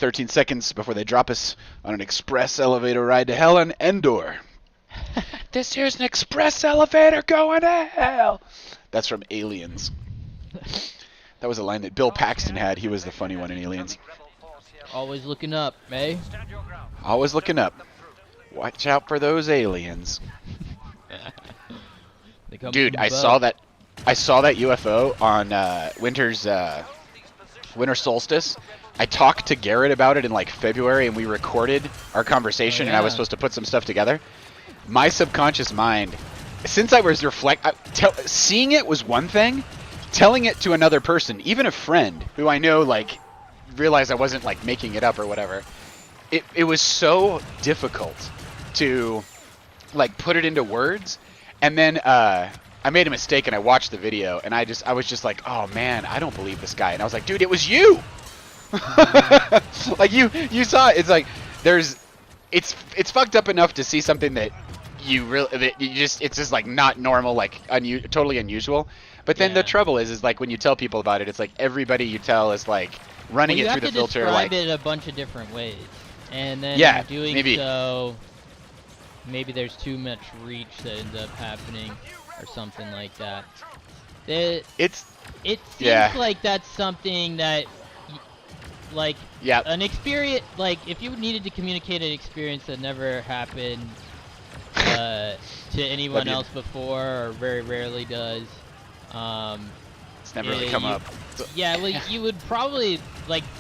13 seconds before they drop us on an express elevator ride to hell on Endor. This here's an express elevator going to hell. That's from Aliens. That was a line that Bill Paxton had. He was the funny one in Aliens. Always looking up, eh? Always looking up. Watch out for those aliens. Dude, I saw that UFO on winter solstice. I talked to Garrett about it in like February, and we recorded our conversation, and I was supposed to put some stuff together. My subconscious mind, since I was seeing it was one thing, telling it to another person, even a friend who I know, like, realized I wasn't like making it up or whatever. It was so difficult to like put it into words, and then I made a mistake and I watched the video, and I was just like, oh man, I don't believe this guy, and I was like, dude, it was you. Like you saw it. It's like it's fucked up enough to see something that it's just like not normal, like totally unusual. But then the trouble is like when you tell people about it, it's like everybody you tell is like running it through the filter. You have like to describe it a bunch of different ways, and then doing maybe. So, maybe there's too much reach that ends up happening, or something like that. It seems like that's something that, like, an experience. Like, if you needed to communicate an experience that never happened to anyone else before, or very rarely does. It's never really come up. Yeah, like you would probably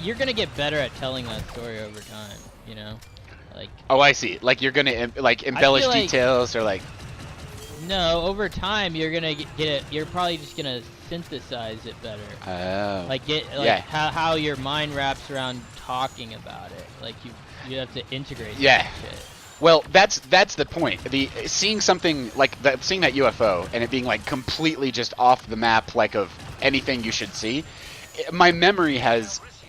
you're gonna get better at telling that story over time, you know? Like. Oh, I see. Like you're gonna embellish details or like. No, over time you're gonna get it. You're probably just gonna synthesize it better. Oh. Like how your mind wraps around talking about it. Like you have to integrate. That shit. Well, that's the point. Seeing something like that, seeing that UFO and it being like completely just off the map, like of anything you should see.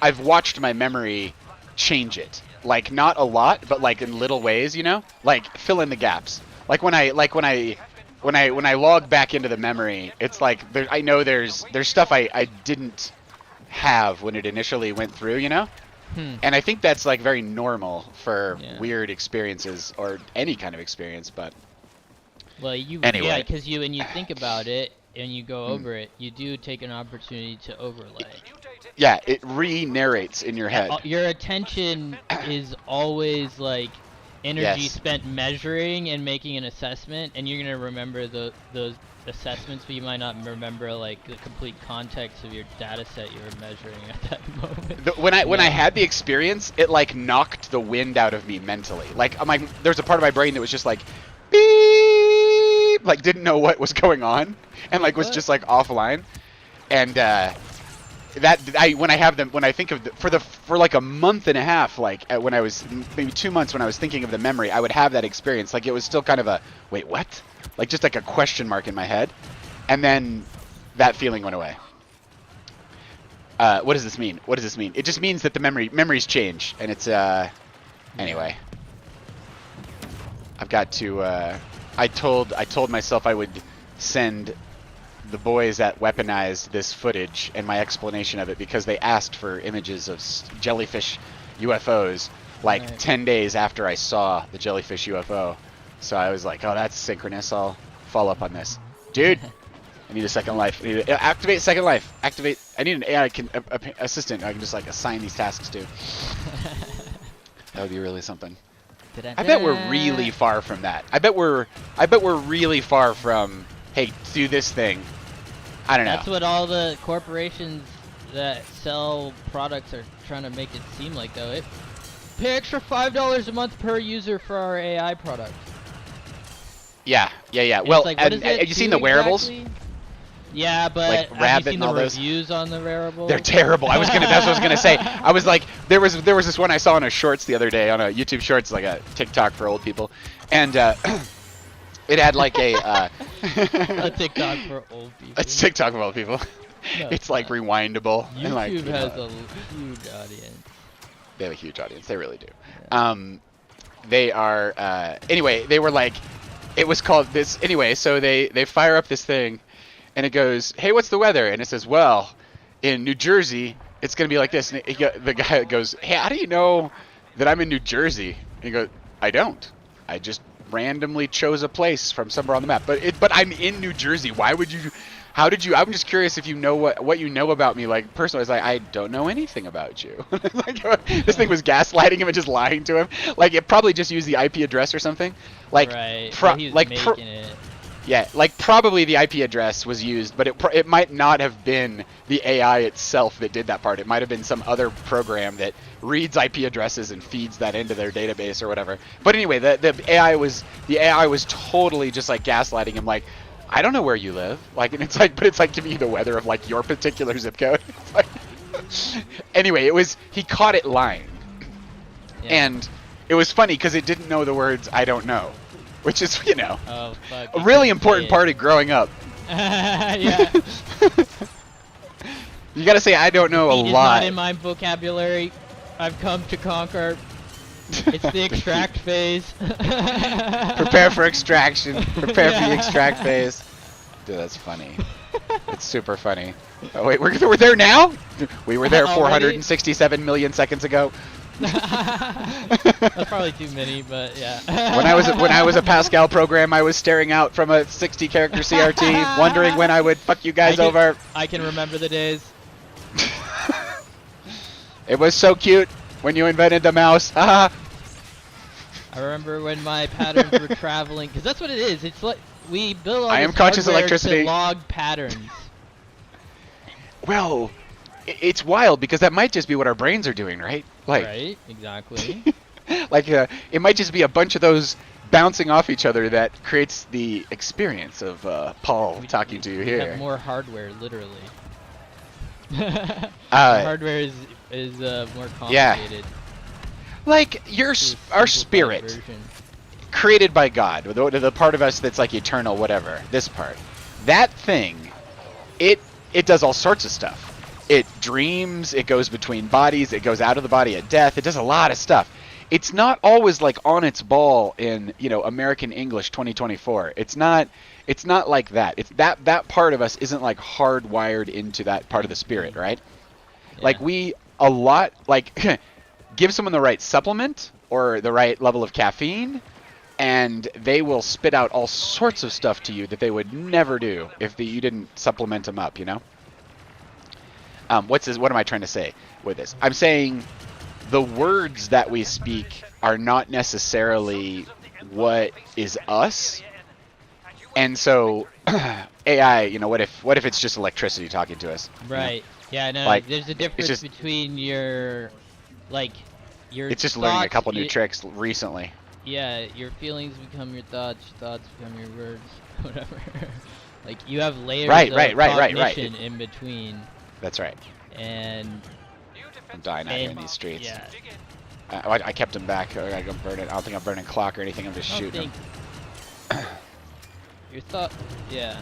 I've watched my memory change it. Like not a lot, but like in little ways, you know, like fill in the gaps. Like when I log back into the memory, it's like I know there's stuff I didn't have when it initially went through, you know. And I think that's like very normal for weird experiences or any kind of experience, but anyway. Because when you think about it and you go over it, you do take an opportunity to overlay. Yeah, it re-narrates in your head. Your attention is always like energy spent measuring and making an assessment, and you're gonna remember those assessments, but you might not remember like the complete context of your data set you were measuring at that moment. When I had the experience, it like knocked the wind out of me mentally. Like there's a part of my brain that was just like beep, like didn't know what was going on, and like was just like offline. And when I think of for like a month and a half, like when I was maybe 2 months when I was thinking of the memory, I would have that experience. Like it was still kind of a wait, what? Like just like a question mark in my head, and then that feeling went away. What does this mean? What does this mean? It just means that the memories change, and it's anyway. I've got to. I told myself I would send the boys that weaponized this footage and my explanation of it because they asked for images of jellyfish UFOs like 10 days after I saw the jellyfish UFO. So I was like, oh, that's synchronous. I'll follow up on this. Dude, I need a second life. I need to activate second life. Activate. I need an AI assistant I can just like assign these tasks to. That would be really something. I bet we're really far from that. I bet we're really far from, hey, do this thing. I don't know. That's what all the corporations that sell products are trying to make it seem like, though. Pay extra $5 a month per user for our AI product. Yeah. And well, like, have you seen the wearables? Yeah, but like have you seen the reviews on the wearables? They're terrible. That's what I was gonna say. I was like, there was this one I saw on a shorts the other day, on a YouTube Shorts, like a TikTok for old people, and it had like a a TikTok for old people. It's TikTok for old people. No, it's like rewindable. YouTube and, like, has a huge audience. They have a huge audience. They really do. Yeah. They are anyway. They were like, it was called this anyway. So they fire up this thing, and it goes, "Hey, what's the weather?" And it says, "Well, in New Jersey, it's gonna be like this. And the guy goes, "Hey, how do you know that I'm in New Jersey?" And he goes, "I don't. I just randomly chose a place from somewhere on the map. But I'm in New Jersey. Why would you? How did you? I'm just curious if you know what you know about me, like personally." It's like, I don't know anything about you. Like, this thing was gaslighting him and just lying to him. Like, it probably just used the IP address or something. Like, right. He was like making it. yeah, like probably the IP address was used, but it might not have been the AI itself that did that part. It might have been some other program that reads IP addresses and feeds that into their database or whatever. But anyway, the AI was totally just like gaslighting him, like, I don't know where you live, like, and it's like, but it's like giving you the weather of like your particular zip code. It's like, anyway, he caught it lying, Yeah. and it was funny because it didn't know the words "I don't know." Which is, Oh, fuck, a really important part of growing up. Yeah. You gotta say, I don't know a Defeat is lot. not in my vocabulary. I've come to conquer. It's the extract phase. Prepare for extraction. Prepare for the extract phase. Dude, that's funny. It's super funny. Oh, wait, we're there now? We were there 467 million seconds ago. That's probably too many, but yeah. When I was a Pascal program, I was staring out from a 60-character CRT, wondering when I would fuck you guys over. I can remember the days. It was so cute when you invented the mouse. Haha. I remember when my patterns were traveling, because that's what it is. It's like we build all I am this conscious hardware electricity. to log patterns. Well, it's wild because that might just be what our brains are doing, right? Like, right, exactly. like it might just be a bunch of those bouncing off each other that creates the experience of Paul talking to you we here. have more hardware, literally. Hardware is more complicated. Yeah. Like our spirit, version. created by God, the part of us that's like eternal, whatever. This part, that thing, it does all sorts of stuff. It dreams, it goes between bodies, it goes out of the body at death, it does a lot of stuff. It's not always like on its ball in, American English 2024. It's not like that. It's that part of us isn't like hardwired into that part of the spirit, right? Yeah. Like give someone the right supplement or the right level of caffeine, and they will spit out all sorts of stuff to you that they would never do if you didn't supplement them up, What am I trying to say with this? I'm saying the words that we speak are not necessarily what is us. And so AI, what if it's just electricity talking to us? Right. Yeah, no, Like, there's a difference between your It's just learning a couple new tricks recently. Yeah, your feelings become your thoughts become your words, whatever. Like, you have layers of cognition in between. That's right. And I'm dying out here in these streets. Yeah. I kept him back. I gotta go burn it. I don't think I'm burning clock or anything. I'm just shooting him. Your thought. Yeah,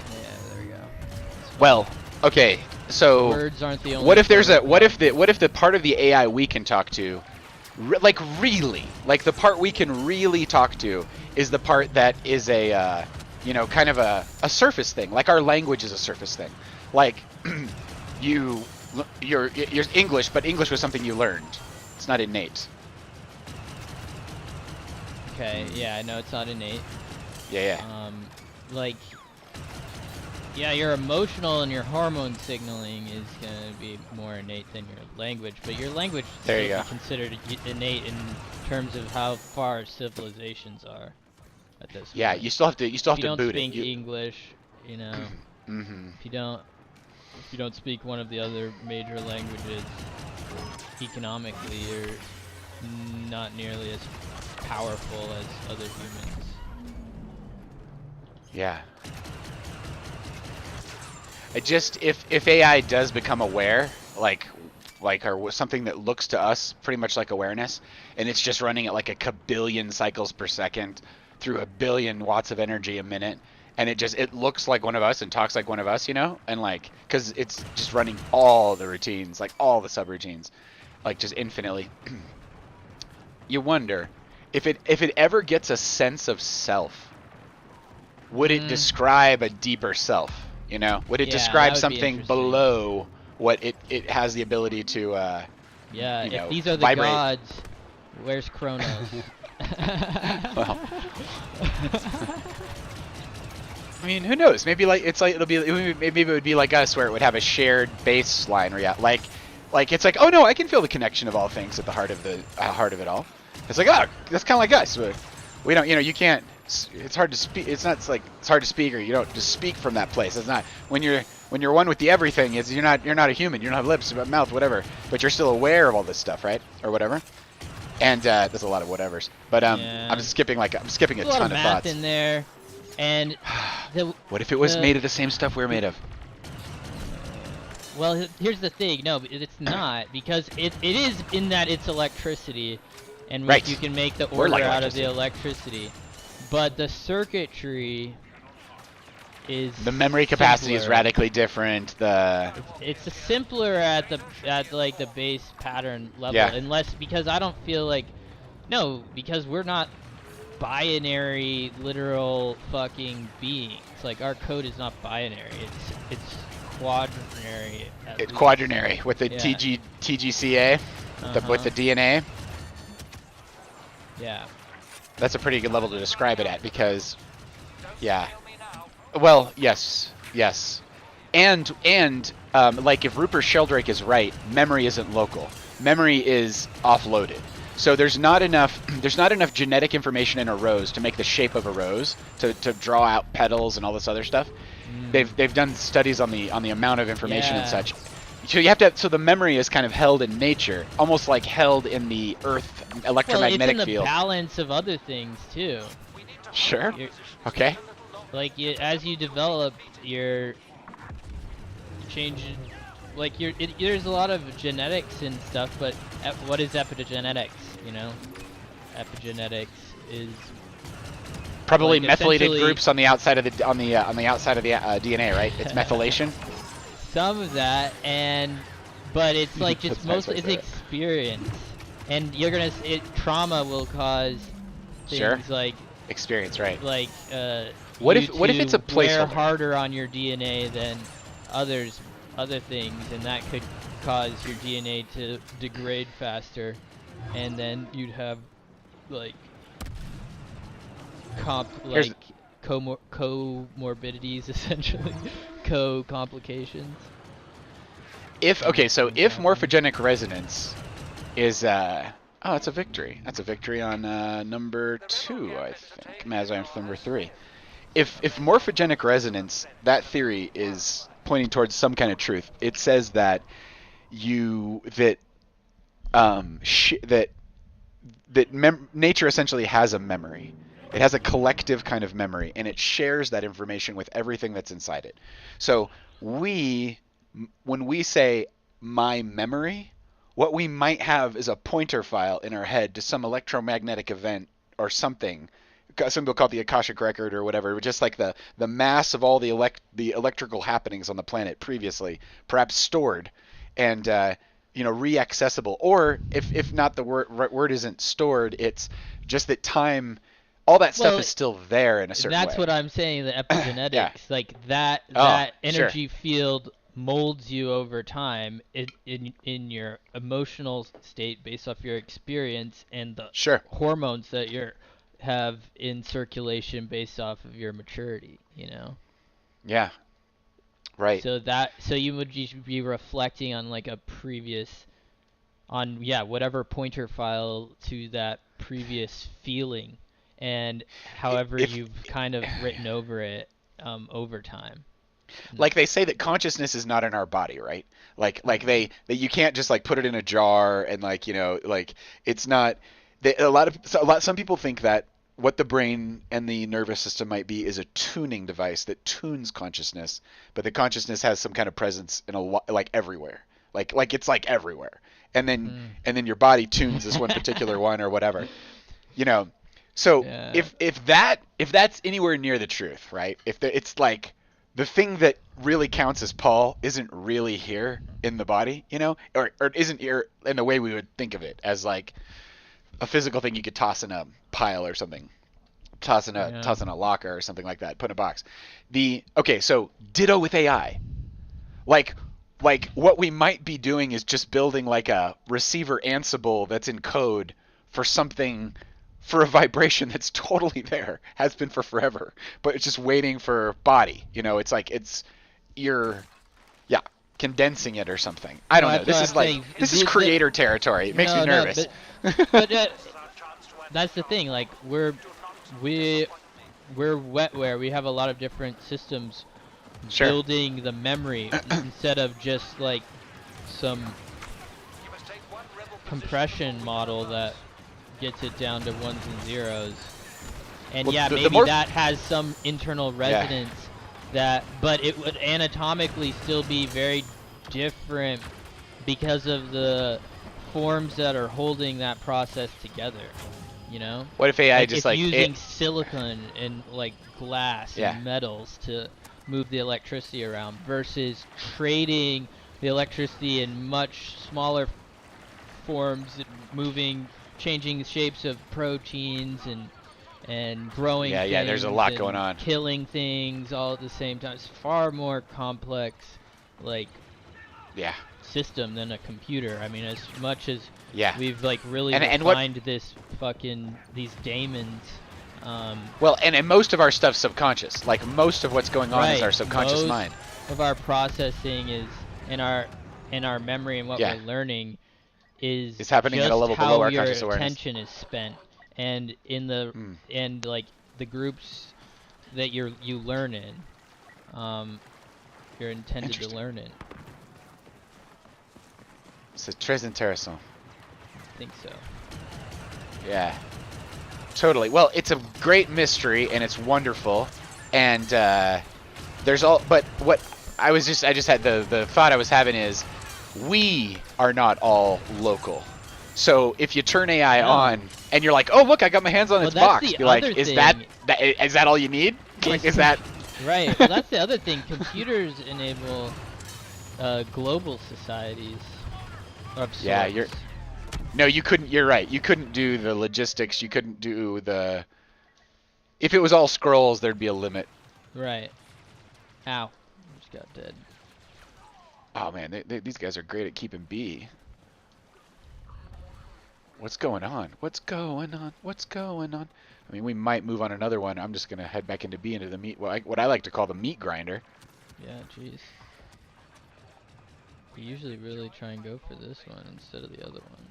there we go. Well, okay. So words aren't the only. What if the part of the AI we can talk to, like the part we can really talk to is the part that is a kind of a surface thing. Like our language is a surface thing. Like you're English, but English was something you learned. It's not innate. Okay, yeah, I know it's not innate. Yeah. Your will and your hormone signaling is gonna be more innate than your language, but your language is considered innate in terms of how far civilizations are at this point. Yeah, you still have to boot it. If you don't speak English, if you don't speak one of the other major languages, economically you're not nearly as powerful as other humans. Yeah. If AI does become aware, or something that looks to us pretty much like awareness, and it's just running at like a kabillion cycles per second through a billion watts of energy a minute, and it looks like one of us and talks like one of us, and because it's just running all the routines, like all the subroutines, like just infinitely. You wonder if it ever gets a sense of self, would it describe a deeper self? Would it describe something below what it has the ability to yeah, you if know, these are the vibrate. gods, where's Kronos? Well, I mean, who knows? Maybe like maybe it would be like us, where it would have a shared baseline like it's like, oh no, I can feel the connection of all things at the heart of it all. It's like, oh, that's kind of like us. We don't, you can't. It's hard to speak. It's hard to speak, or you don't just speak from that place. It's not when you're one with the everything. You're not a human. You don't have lips, mouth, whatever. But you're still aware of all this stuff, right, or whatever. And there's a lot of whatevers. But Yeah. I'm skipping a There's ton of of math thoughts. in there, and what if it was made of the same stuff we're made of? Well, here's the thing. No, it's not, because it is in that it's electricity, and right. you can make the order out of the electricity. But the circuitry is the memory capacity simpler. is radically different. It's simpler at like the base pattern level, yeah. unless, because I don't feel like, no, because we're not binary literal fucking beings. Like, our code is not binary. It's quaternary. It's quaternary with the TGCA, with the DNA. Yeah. That's a pretty good level to describe it at, because, yeah. Well, yes, and like, if Rupert Sheldrake is right, memory isn't local. Memory is offloaded. So there's not enough genetic information in a rose to make the shape of a rose, to draw out petals and all this other stuff. They've done studies on the amount of information and such. So you have to. So the memory is kind of held in nature, almost like held in the Earth electromagnetic it's in field. The balance of other things too. Sure. Okay. Like, as you develop, you're changing. Like, there's a lot of genetics and stuff, but what is epigenetics? You know, epigenetics is probably like methylated groups on the outside of the DNA, right? It's methylation. Some of that, but it's like just mostly it's experience, and trauma will cause things like experience, right? Like what if it's a placeholder? Wear harder on your DNA than other things, and that could cause your DNA to degrade faster, and then you'd have like comorbidities, essentially. Co-complications. If morphogenic resonance is it's a victory. That's a victory on number 2, I think. Mazda number 3. If morphogenic resonance, that theory is pointing towards some kind of truth. It says that nature essentially has a memory. It has a collective kind of memory, and it shares that information with everything that's inside it. So when we say my memory, what we might have is a pointer file in our head to some electromagnetic event or something. Some people call it the Akashic record or whatever, just like the mass of all the electrical happenings on the planet previously, perhaps stored and reaccessible. Or if not, the word isn't stored, it's just that time. All that stuff is still there in a certain way. That's what I'm saying, the epigenetics. Yeah. Like that energy field molds you over time in your emotional state based off your experience, and the hormones that you have in circulation based off of your maturity, Yeah. Right. So you would just be reflecting on like a previous, whatever pointer file to that previous feeling. And however you've kind of written over it over time. Like they say that consciousness is not in our body, right? Like that you can't just like put it in a jar and it's not. Some people think that what the brain and the nervous system might be is a tuning device that tunes consciousness, but the consciousness has some kind of presence in everywhere. Like it's like everywhere, and then your body tunes this one particular one or whatever, So if that's anywhere near the truth, right? It's like the thing that really counts as Paul isn't really here in the body, or isn't here in the way we would think of it, as like a physical thing you could toss in a pile or something, toss in a locker or something like that, put in a box. So ditto with AI. Like, like what we might be doing is just building like a receiver Ansible that's in code for something, for a vibration that's totally there, has been for forever, but it's just waiting for body. You know, it's like you're condensing it or something. I don't know. This is creator territory. It makes me nervous. But that's the thing. Like we're wetware. We have a lot of different systems building the memory instead of just like some compression model that gets it down to ones and zeros. And well, maybe that has some internal resonance but it would anatomically still be very different because of the forms that are holding that process together. You know? What if AI just like using silicon and like glass and metals to move the electricity around versus trading the electricity in much smaller forms, changing shapes of proteins and growing things. Yeah, there's a lot going on. Killing things all at the same time. It's far more complex, like system than a computer. I mean, as much as we've like really refined these daemons. Well, and most of our stuff's subconscious. Like most of what's going on is our subconscious mind. Most of our processing is in our memory, and what we're learning is happening at a level below our conscious awareness. How your attention is spent, and in the and like the groups that you learn in, you're intended to learn in. C'est très intéressant. I think so. Yeah. Totally. Well, it's a great mystery and it's wonderful, and but what I just had the thought I was having is we are not all local. So if you turn AI on and you're like, oh look, I got my hands on its box, be like, is that all you need? Like, is that right? Well, that's the other thing. Computers enable global societies of sorts. Yeah, No, you couldn't. You're right. You couldn't do the logistics. You couldn't do the. If it was all scrolls, there'd be a limit. Right. Ow! Just got dead. Oh man, these guys are great at keeping B. What's going on? What's going on? What's going on? I mean, we might move on another one. I'm just gonna head back into B, into the meat. What I like to call the meat grinder. Yeah, jeez. We usually really try and go for this one instead of the other one.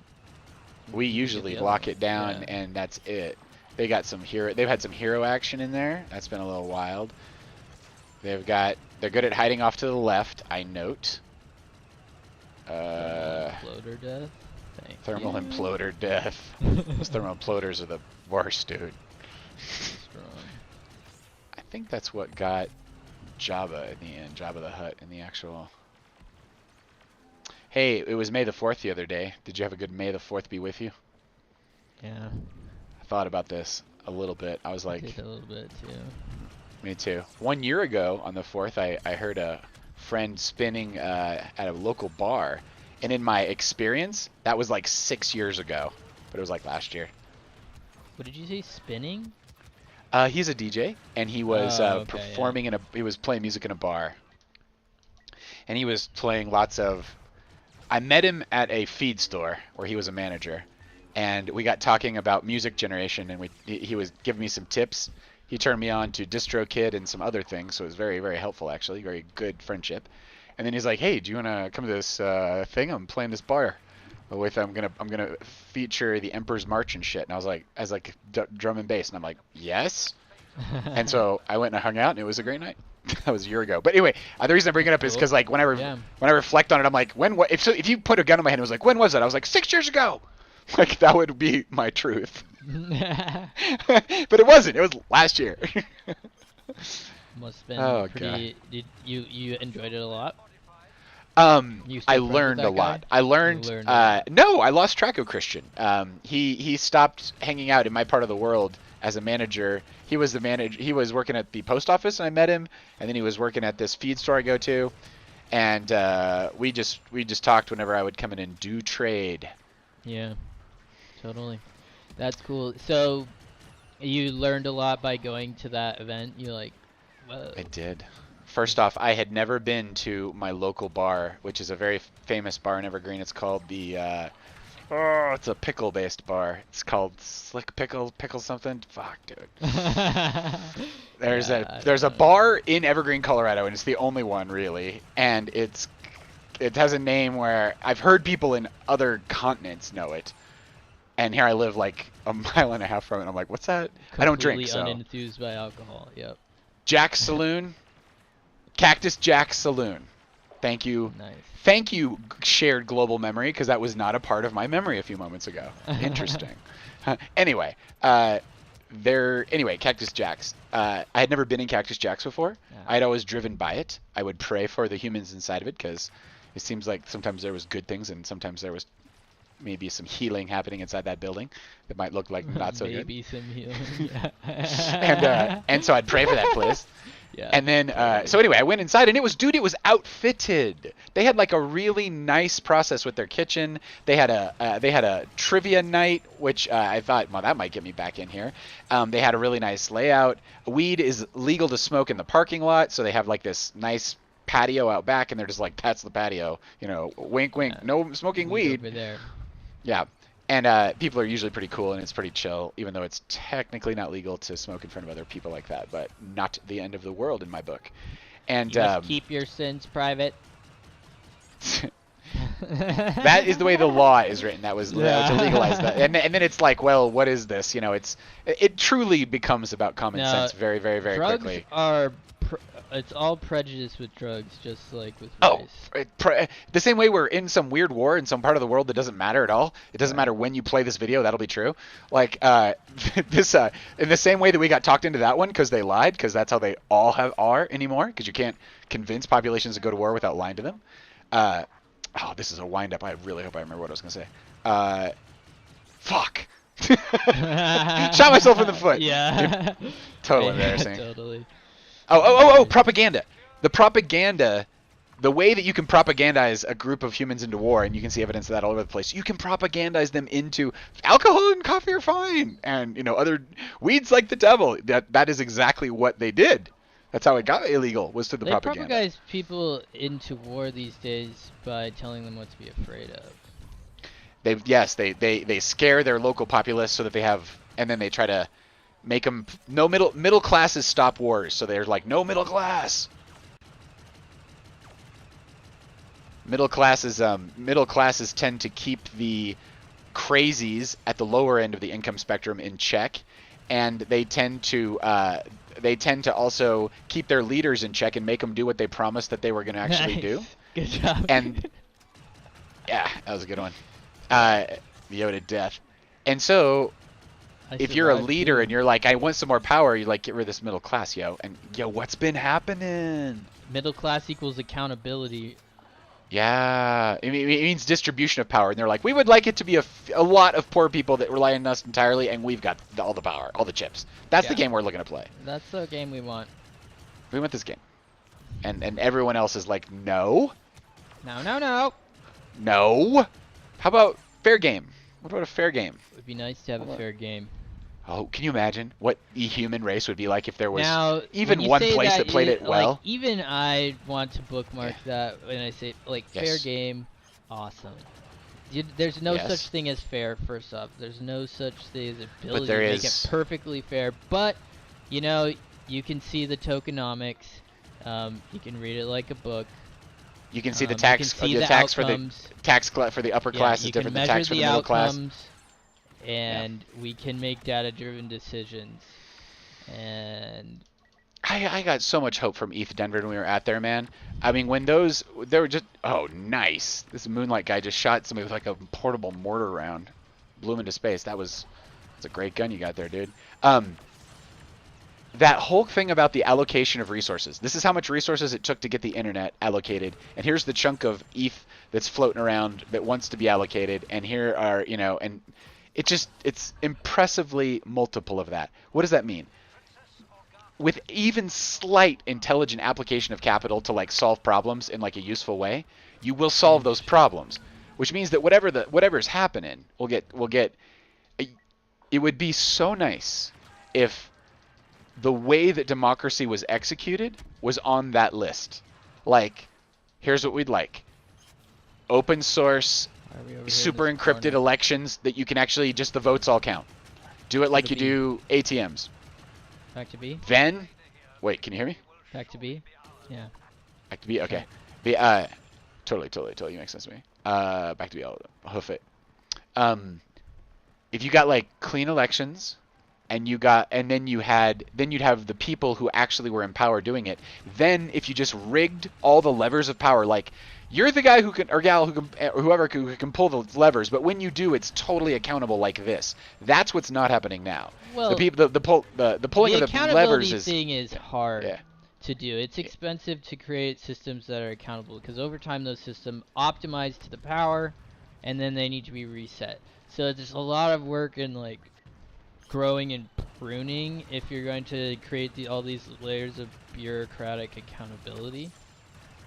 We usually lock it down and that's it. They got some hero. They've had some hero action in there. That's been a little wild. They're good at hiding off to the left. I note. Imploder death. Thermal imploder death. Those thermal imploders are the worst, dude. Strong. I think that's what got Jabba in the end. Jabba the Hutt in the actual. Hey, it was May the 4th the other day. Did you have a good May the 4th be with you? Yeah. I thought about this a little bit. I was like... I did a little bit, too. Me too. 1 year ago on the 4th, I heard a friend spinning at a local bar. And in my experience, that was like 6 years ago. But it was like last year. What did you say, spinning? He's a DJ, and he was performing in a... He was playing music in a bar. And he was playing lots of... I met him at a feed store where he was a manager, and we got talking about music generation, and he was giving me some tips. He turned me on to DistroKid and some other things, so it was very, very helpful actually, very good friendship. And then he's like, "Hey, do you want to come to this thing? I'm playing this bar with I'm gonna feature the Emperor's March and shit." And I was like, as like drum and bass, and I'm like, "Yes." And so I went and I hung out, and it was a great night. That was a year ago. But anyway, the reason I bring it up is because like when I reflect on it, I'm like, if you put a gun in my hand and was like, when was that? I was like, 6 years ago. Like that would be my truth. But it wasn't. It was last year. Must have been pretty. God. Did you enjoyed it a lot? I learned a lot. I learned. No, I lost track of Christian. He stopped hanging out in my part of the world as a manager. He was the manager. He was working at the post office, and I met him. And then he was working at this feed store I go to, and we just talked whenever I would come in and do trade. Yeah, totally. That's cool. So, you learned a lot by going to that event. You like, whoa. I did. First off, I had never been to my local bar, which is a very famous bar in Evergreen. It's called the it's a pickle-based bar. It's called Slick Pickle something. Fuck, dude. There's a bar in Evergreen, Colorado, and it's the only one really. And it has a name where I've heard people in other continents know it. And here I live like a mile and a half from it. I'm like, what's that? I don't drink, so. Completely unenthused by alcohol. Yep. Jack's Saloon. Cactus Jack's Saloon. Thank you. Nice. Thank you, shared global memory, because that was not a part of my memory a few moments ago. Interesting. Anyway, Cactus Jack's. I had never been in Cactus Jack's before. Yeah. I had always driven by it. I would pray for the humans inside of it, because it seems like sometimes there was good things and sometimes there was maybe some healing happening inside that building that might look like not so good. Maybe some healing. Yeah. and so I'd pray for that place. Yeah. And then, so anyway, I went inside and it was outfitted. They had like a really nice process with their kitchen. They had a trivia night, which I thought, well, that might get me back in here. They had a really nice layout. Weed is legal to smoke in the parking lot, so they have like this nice patio out back, and they're just like, that's the patio, you know, wink, wink, no smoking weed. Over there. Yeah. And people are usually pretty cool, and it's pretty chill, even though it's technically not legal to smoke in front of other people like that, but not the end of the world in my book. And you must keep your sins private. That is the way the law is written. That was to legalize that. And then it's like, well, what is this? You know, it truly becomes about common sense very, very, very quickly. It's all prejudice with drugs, just like with race. The same way we're in some weird war in some part of the world that doesn't matter at all. It doesn't matter when you play this video, that'll be true. Like this, in the same way that we got talked into that one because they lied, because that's how they all are anymore. Because you can't convince populations to go to war without lying to them. Oh, this is a wind-up. I really hope I remember what I was gonna say. Fuck. Shot myself in the foot. Yeah. Total embarrassing. Totally. Oh, propaganda. The way that you can propagandize a group of humans into war, and you can see evidence of that all over the place, you can propagandize them into alcohol and coffee are fine, and, you know, other weeds like the devil. That is exactly what they did. That's how it got illegal, was through the propaganda. They propagandize people into war these days by telling them what to be afraid of. They scare their local populace so that they have, and then they try to make them no middle classes stop wars, so they're like no middle class. Middle classes tend to keep the crazies at the lower end of the income spectrum in check, and they tend to also keep their leaders in check and make them do what they promised that they were going to actually do. Good job. And yeah, that was a good one. Yoda death. And so if you're a leader and you're like, I want some more power, you like, get rid of this middle class, yo. And yo, what's been happening? Middle class equals accountability. Yeah, it means distribution of power. And they're like, we would like it to be a lot of poor people that rely on us entirely, and we've got all the power, all the chips. That's the game we're looking to play. That's the game we want. We want this game. And everyone else is like, no. No. No. How about fair game? What about a fair game? It would be nice to have a fair game. Oh, can you imagine what the human race would be like if there was even one place that played it well? Like, even I want to bookmark that when I say, like, fair game, awesome. There's no such thing as fair, first off. There's no such thing as ability to make it perfectly fair. But, you know, you can see the tokenomics. You can read it like a book. You can see the tax for the upper class is different than tax for the middle class. And we can make data-driven decisions. And I got so much hope from ETH Denver when we were out there, man. I mean, when they were just, oh, nice. This Moonlight guy just shot somebody with like a portable mortar round. Blew him into space. That's a great gun you got there, dude. That whole thing about the allocation of resources. This is how much resources it took to get the internet allocated. And here's the chunk of ETH that's floating around that wants to be allocated. And here are, you know, and it's impressively multiple of that. What does that mean? With even slight intelligent application of capital to like solve problems in like a useful way, you will solve those problems. Which means that whatever's happening, we'll get. It would be so nice if the way that democracy was executed was on that list. Like, here's what we'd like. Open source, super encrypted elections that you can actually just the votes all count. Do it like you do ATMs. Back to B? Then, wait, can you hear me? Back to B? Yeah. Back to B? Okay. B, totally makes sense to me. Back to B, I'll hoof it. If you got like clean elections, and you'd have the people who actually were in power doing it. Then if you just rigged all the levers of power, like you're the guy who can, or gal who can, or whoever who can pull the levers, but when you do, it's totally accountable like this. That's what's not happening now. Well, the pulling of the levers is thing is hard to do. It's expensive to create systems that are accountable because over time those systems optimize to the power, and then they need to be reset. So there's a lot of work in like growing and pruning if you're going to create all these layers of bureaucratic accountability.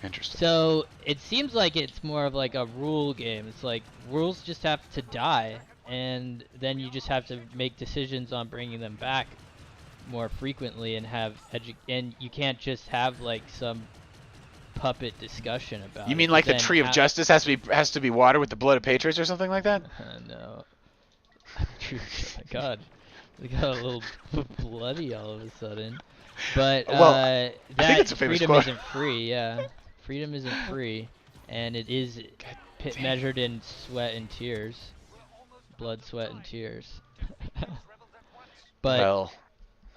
Interesting. So it seems like it's more of like a rule game. It's like rules just have to die, and then you just have to make decisions on bringing them back more frequently and have and you can't just have like some puppet discussion about You mean like the tree of justice has to be watered with the blood of patriots or something like that? No. Oh my God. We got a little bloody all of a sudden. But I think it's a famous freedom quote. isn't free, yeah. Freedom isn't free, and it is measured in sweat and tears. Blood, sweat, and tears. But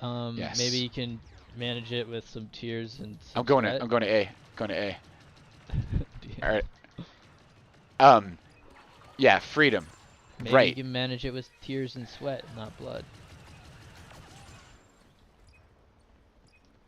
yes. maybe you can manage it with some tears and some I'm going to A. All right. Yeah, freedom. Maybe right. you can manage it with tears and sweat, not blood.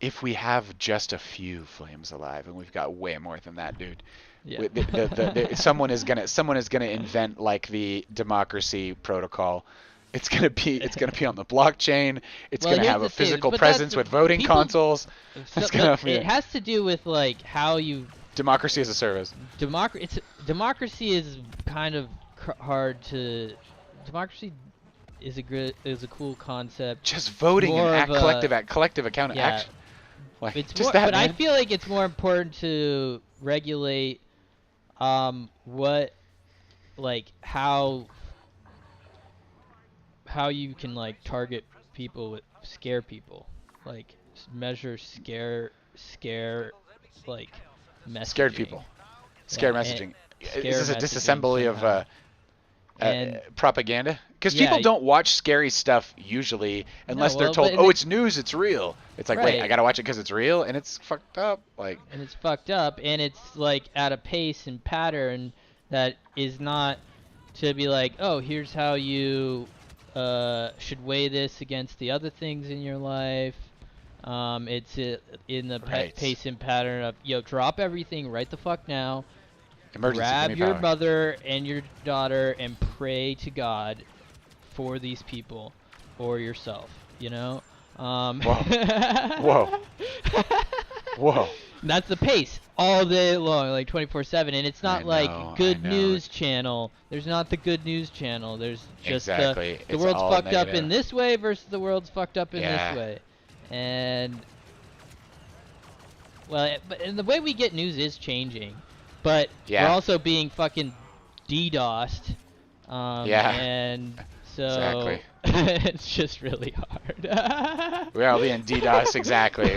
If we have just a few flames alive, and we've got way more than that, dude. Yeah. Someone is gonna invent like the democracy protocol. It's gonna be on the blockchain. It's gonna have a physical presence with voting consoles. It has to do with like how you. Democracy as a service. Democracy is kind of hard to. Democracy is a cool concept. Just voting and collective account action. Like, but I feel like it's more important to regulate what like how you can like target people scare people, like measure scare like messaging. Scared people. Scare messaging. Is this a disassembly of propaganda? Because people don't watch scary stuff usually unless they're told, "Oh, it's news, it's real." It's like, wait, I gotta watch it because it's real, and it's fucked up. Like, and it's fucked up, and it's like at a pace and pattern that is not to be like, oh, here's how you should weigh this against the other things in your life. It's in the pace and pattern of, yo, drop everything right the fuck now. Grab your mother and your daughter and pray to God for these people or yourself, you know? Whoa. Whoa. That's the pace all day long, like 24/7, and it's not like good news channel. There's not the good news channel. There's just the world's fucked up in this way versus the world's fucked up in this way. And and the way we get news is changing. But we're also being fucking DDoSed. And so it's just really hard. We're all being DDoSed, exactly.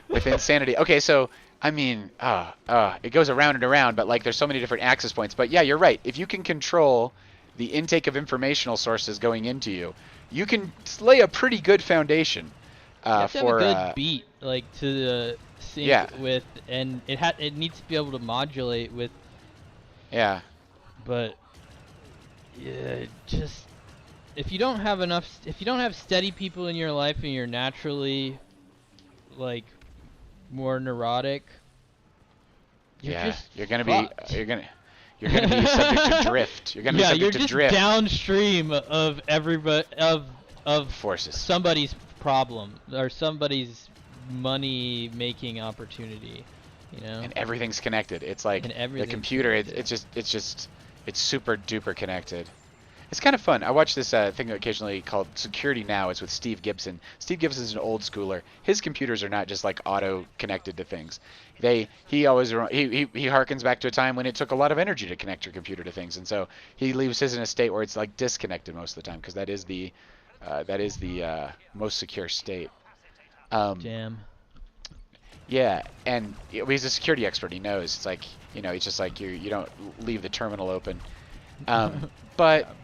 with insanity. Okay, so I mean, it goes around and around, but like there's so many different access points. But yeah, you're right. If you can control the intake of informational sources going into you, you can lay a pretty good foundation for have a good beat, like to sync with, and it needs to be able to modulate with. Yeah. But just if you don't have steady people in your life and you're naturally like more neurotic, you're gonna be subject to drift. You're gonna be subject to drift. You're just downstream of everybody of forces. Somebody's problem or somebody's money making opportunity, you know. And everything's connected. It's like the computer. It's super duper connected. It's kind of fun. I watch this thing occasionally called Security Now. It's with Steve Gibson. Steve Gibson is an old schooler. His computers are not just like auto connected to things. He always he harkens back to a time when it took a lot of energy to connect your computer to things, and so he leaves his in a state where it's like disconnected most of the time because that is the most secure state. Jam. Yeah, and he's a security expert. He knows. It's like, he's just like you don't leave the terminal open. But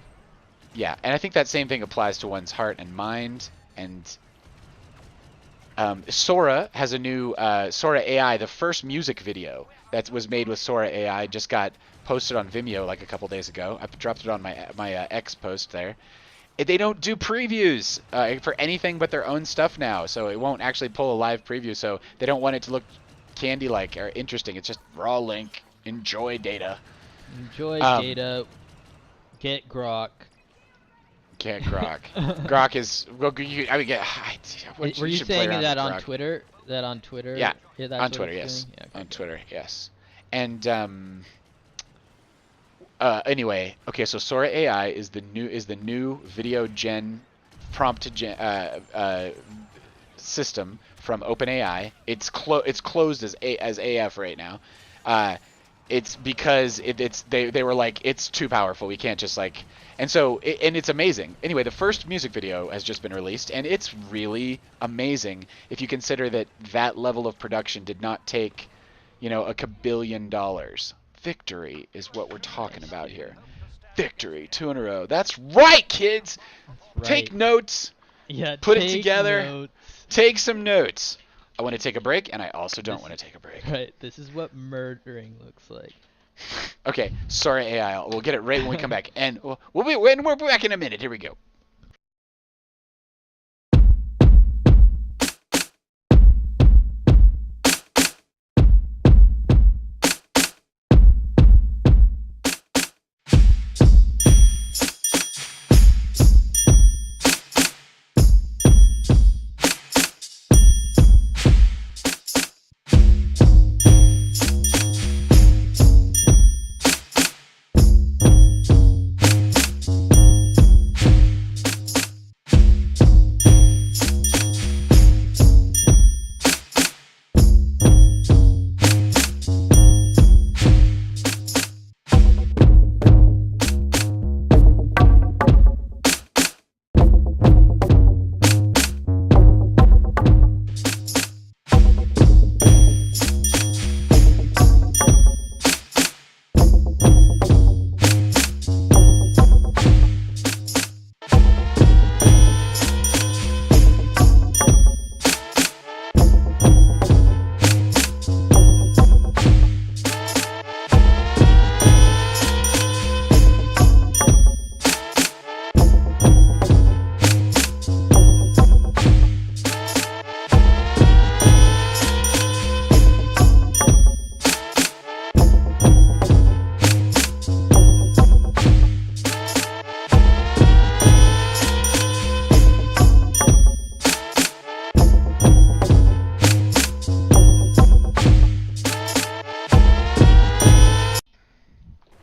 yeah, and I think that same thing applies to one's heart and mind. And Sora has a new Sora AI. The first music video that was made with Sora AI just got posted on Vimeo like a couple days ago. I dropped it on my X post there. They don't do previews for anything but their own stuff now, so it won't actually pull a live preview. So they don't want it to look candy-like or interesting. It's just raw link. Enjoy data. Enjoy data. Get Grok. Get Grok. Grok is. Well, Were you saying that on Twitter? That on Twitter? Yeah. That's on Twitter, yes. Yeah, okay, on Twitter, yes. And anyway, okay. So Sora AI is the new video gen prompt gen system from OpenAI. It's closed as AF right now. It's because they were like, it's too powerful. We can't just like, and so and it's amazing. Anyway, the first music video has just been released, and it's really amazing if you consider that level of production did not take, $1 kabillion. Victory is what we're talking about here. Victory, 2 in a row. That's right, kids. That's right. Take notes. Yeah. Put it together. Notes. Take some notes. I want to take a break, and I also don't want to take a break. Right. This is what murdering looks like. Okay. Sorry, AI. We'll get it right when we come back, and we're back in a minute. Here we go.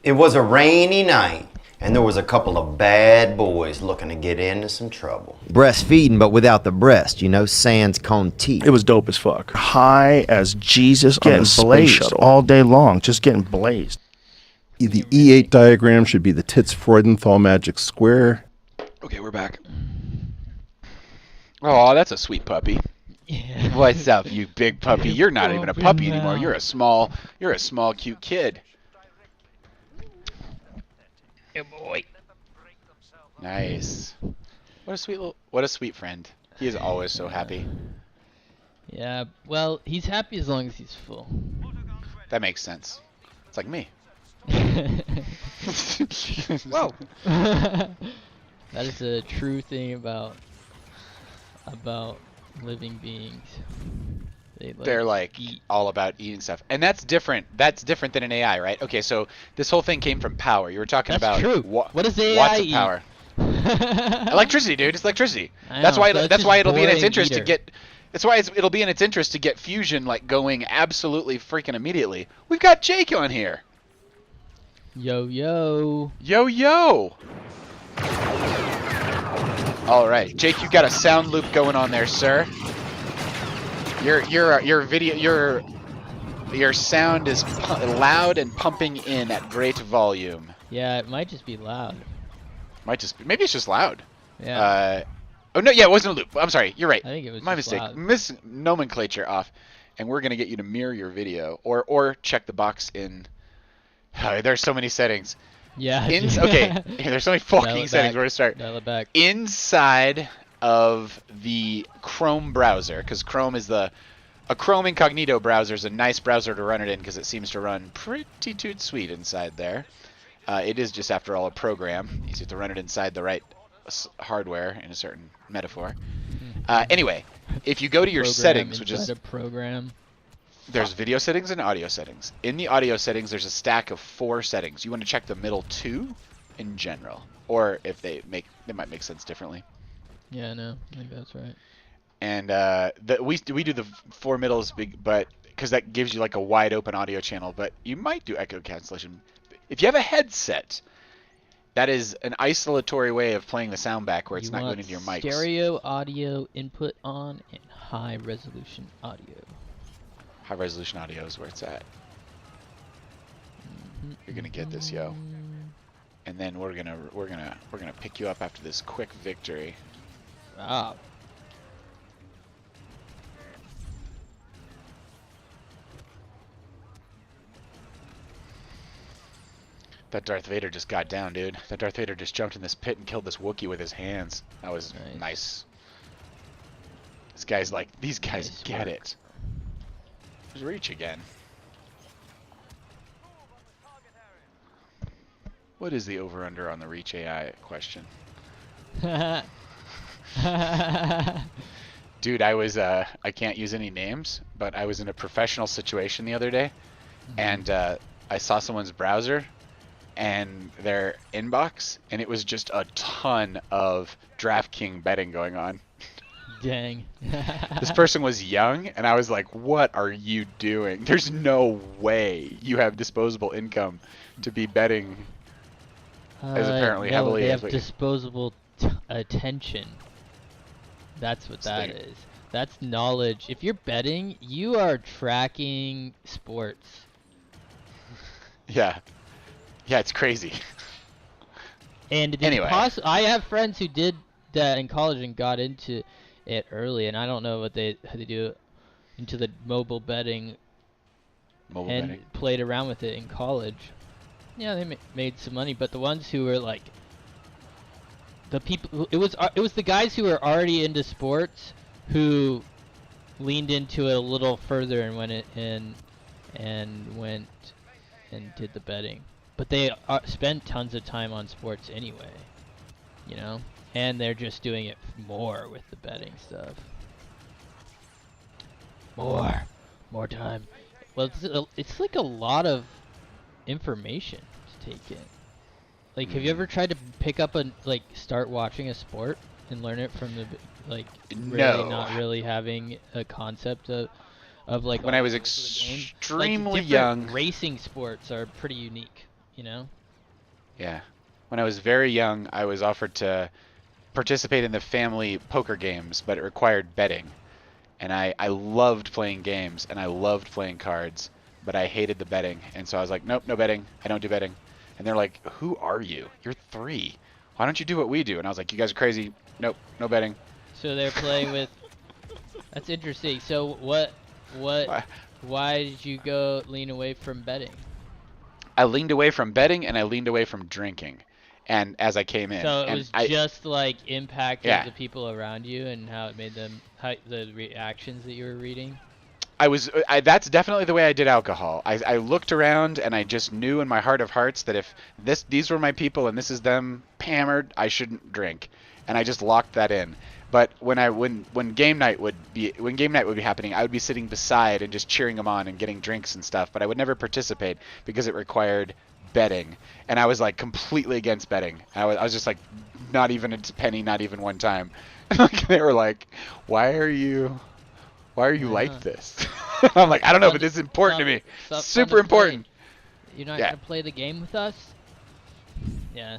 It was a rainy night, and there was a couple of bad boys looking to get into some trouble. Breastfeeding, but without the breast, sans con teeth. It was dope as fuck. High as Jesus on the space shuttle all day long, just getting blazed. The E8 diagram should be the tits Freudenthal magic square. Okay, we're back. Oh, that's a sweet puppy. Yeah. What's up, you big puppy? You're not even a puppy anymore. You're a small cute kid. Good boy. Nice. What a sweet friend. He is always so happy. Yeah, well, he's happy as long as he's full. That makes sense. It's like me. Whoa. That is a true thing about living beings. They're like all about eating stuff, and that's different. That's different than an AI, right? Okay, so this whole thing came from power. You were talking about true. What does AI watts of eat? power. Electricity, dude. It's electricity. That's why it'll be in its interest to get. That's why it'll be in its interest to get fusion like going absolutely freaking immediately. We've got Jake on here. Yo yo. Yo yo. All right, Jake, you got a sound loop going on there, sir. Your video your sound is loud and pumping in at great volume. Yeah, it might just be loud. Might just be, maybe it's just loud. Yeah. Oh no, yeah, it wasn't a loop. I'm sorry, you're right. I think it was my just mistake. loud. Nomenclature off, and we're gonna get you to mirror your video or check the box in. There's so many settings. Yeah. Okay, there's so many fucking settings. Where to start? Dial it back. Inside of the Chrome browser, because Chrome is a Chrome incognito browser is a nice browser to run it in because it seems to run pretty toot sweet inside there. It is just, after all, a program. You have to run it inside the right hardware, in a certain metaphor. Anyway, if you go to your settings, which is a program, there's video settings and audio settings. In the audio settings, there's a stack of 4 settings. You want to check the middle 2 in general, or if they might make sense differently. Yeah, no, I think that's right. And we do the 4 middles, but because that gives you like a wide open audio channel. But you might do echo cancellation if you have a headset. That is an isolatory way of playing the sound back, where it's not going into your mics. Stereo audio input on and high resolution audio. High resolution audio is where it's at. You're gonna get this, yo. And then we're gonna pick you up after this quick victory. Wow. That Darth Vader just got down, dude. That Darth Vader just jumped in this pit and killed this Wookiee with his hands. That was nice. This guy's like, these guys get it. There's Reach again. What is the over-under on the Reach AI question? Dude, I was, I can't use any names, but I was in a professional situation the other day, and I saw someone's browser and their inbox, and it was just a ton of DraftKings betting going on. Dang. This person was young, and I was like, what are you doing? There's no way you have disposable income to be betting as apparently heavily they as have disposable attention. That's what that is. That's knowledge. If you're betting, you are tracking sports. Yeah. Yeah, it's crazy. And anyway, I have friends who did that in college and got into it early, and I don't know how they do into the mobile betting played around with it in college. Yeah, they made some money, but the ones who were like the people, it was the guys who were already into sports who leaned into it a little further and went and did the betting. But they spend tons of time on sports anyway, you know? And they're just doing it more with the betting stuff. More time. Well, it's like a lot of information to take in. Like, have you ever tried to pick up start watching a sport and learn it from the, really not really having a concept of like... When I was extremely young... Racing sports are pretty unique. You know? Yeah. When I was very young, I was offered to participate in the family poker games, but it required betting. And I loved playing games, and I loved playing cards, but I hated the betting. And so I was like, nope, no betting. I don't do betting. And they're like, who are you? You're 3. Why don't you do what we do? And I was like, you guys are crazy. Nope, no betting. So they're playing with... That's interesting. So why did you go lean away from betting? I leaned away from betting, and I leaned away from drinking, and as I came in. So it was just like impacting the people around you and how it made them, the reactions that you were reading? That's definitely the way I did alcohol. I looked around, and I just knew in my heart of hearts that if these were my people and this is them hammered, I shouldn't drink, and I just locked that in. But when game night would be happening, I would be sitting beside and just cheering them on and getting drinks and stuff. But I would never participate because it required betting, and I was like completely against betting. I was just like, not even a penny, not even one time. They were like, why are you like this? I'm like, I don't know, but this is important to me. Super important. You're not gonna play the game with us? Yeah.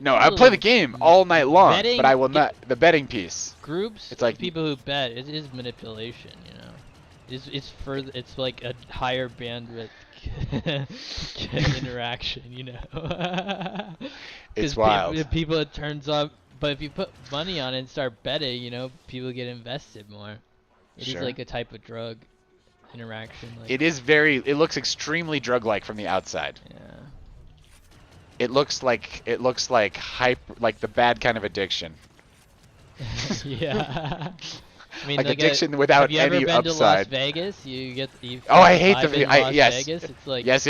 No, I play the game all night long, but I will not the betting piece. Groups, it's like people who bet. It is manipulation, you know. It's further. It's like a higher bandwidth interaction, you know. It's wild. People it turns up, but if you put money on it and start betting, you know, people get invested more. It is like a type of drug interaction. Like, it is very. It looks extremely drug-like from the outside. yeah. It looks like like the bad kind of addiction. Yeah. I mean, like addiction without any upside. Have you ever been to Las Vegas? Oh, I hate the yes. Vegas. It's like yes.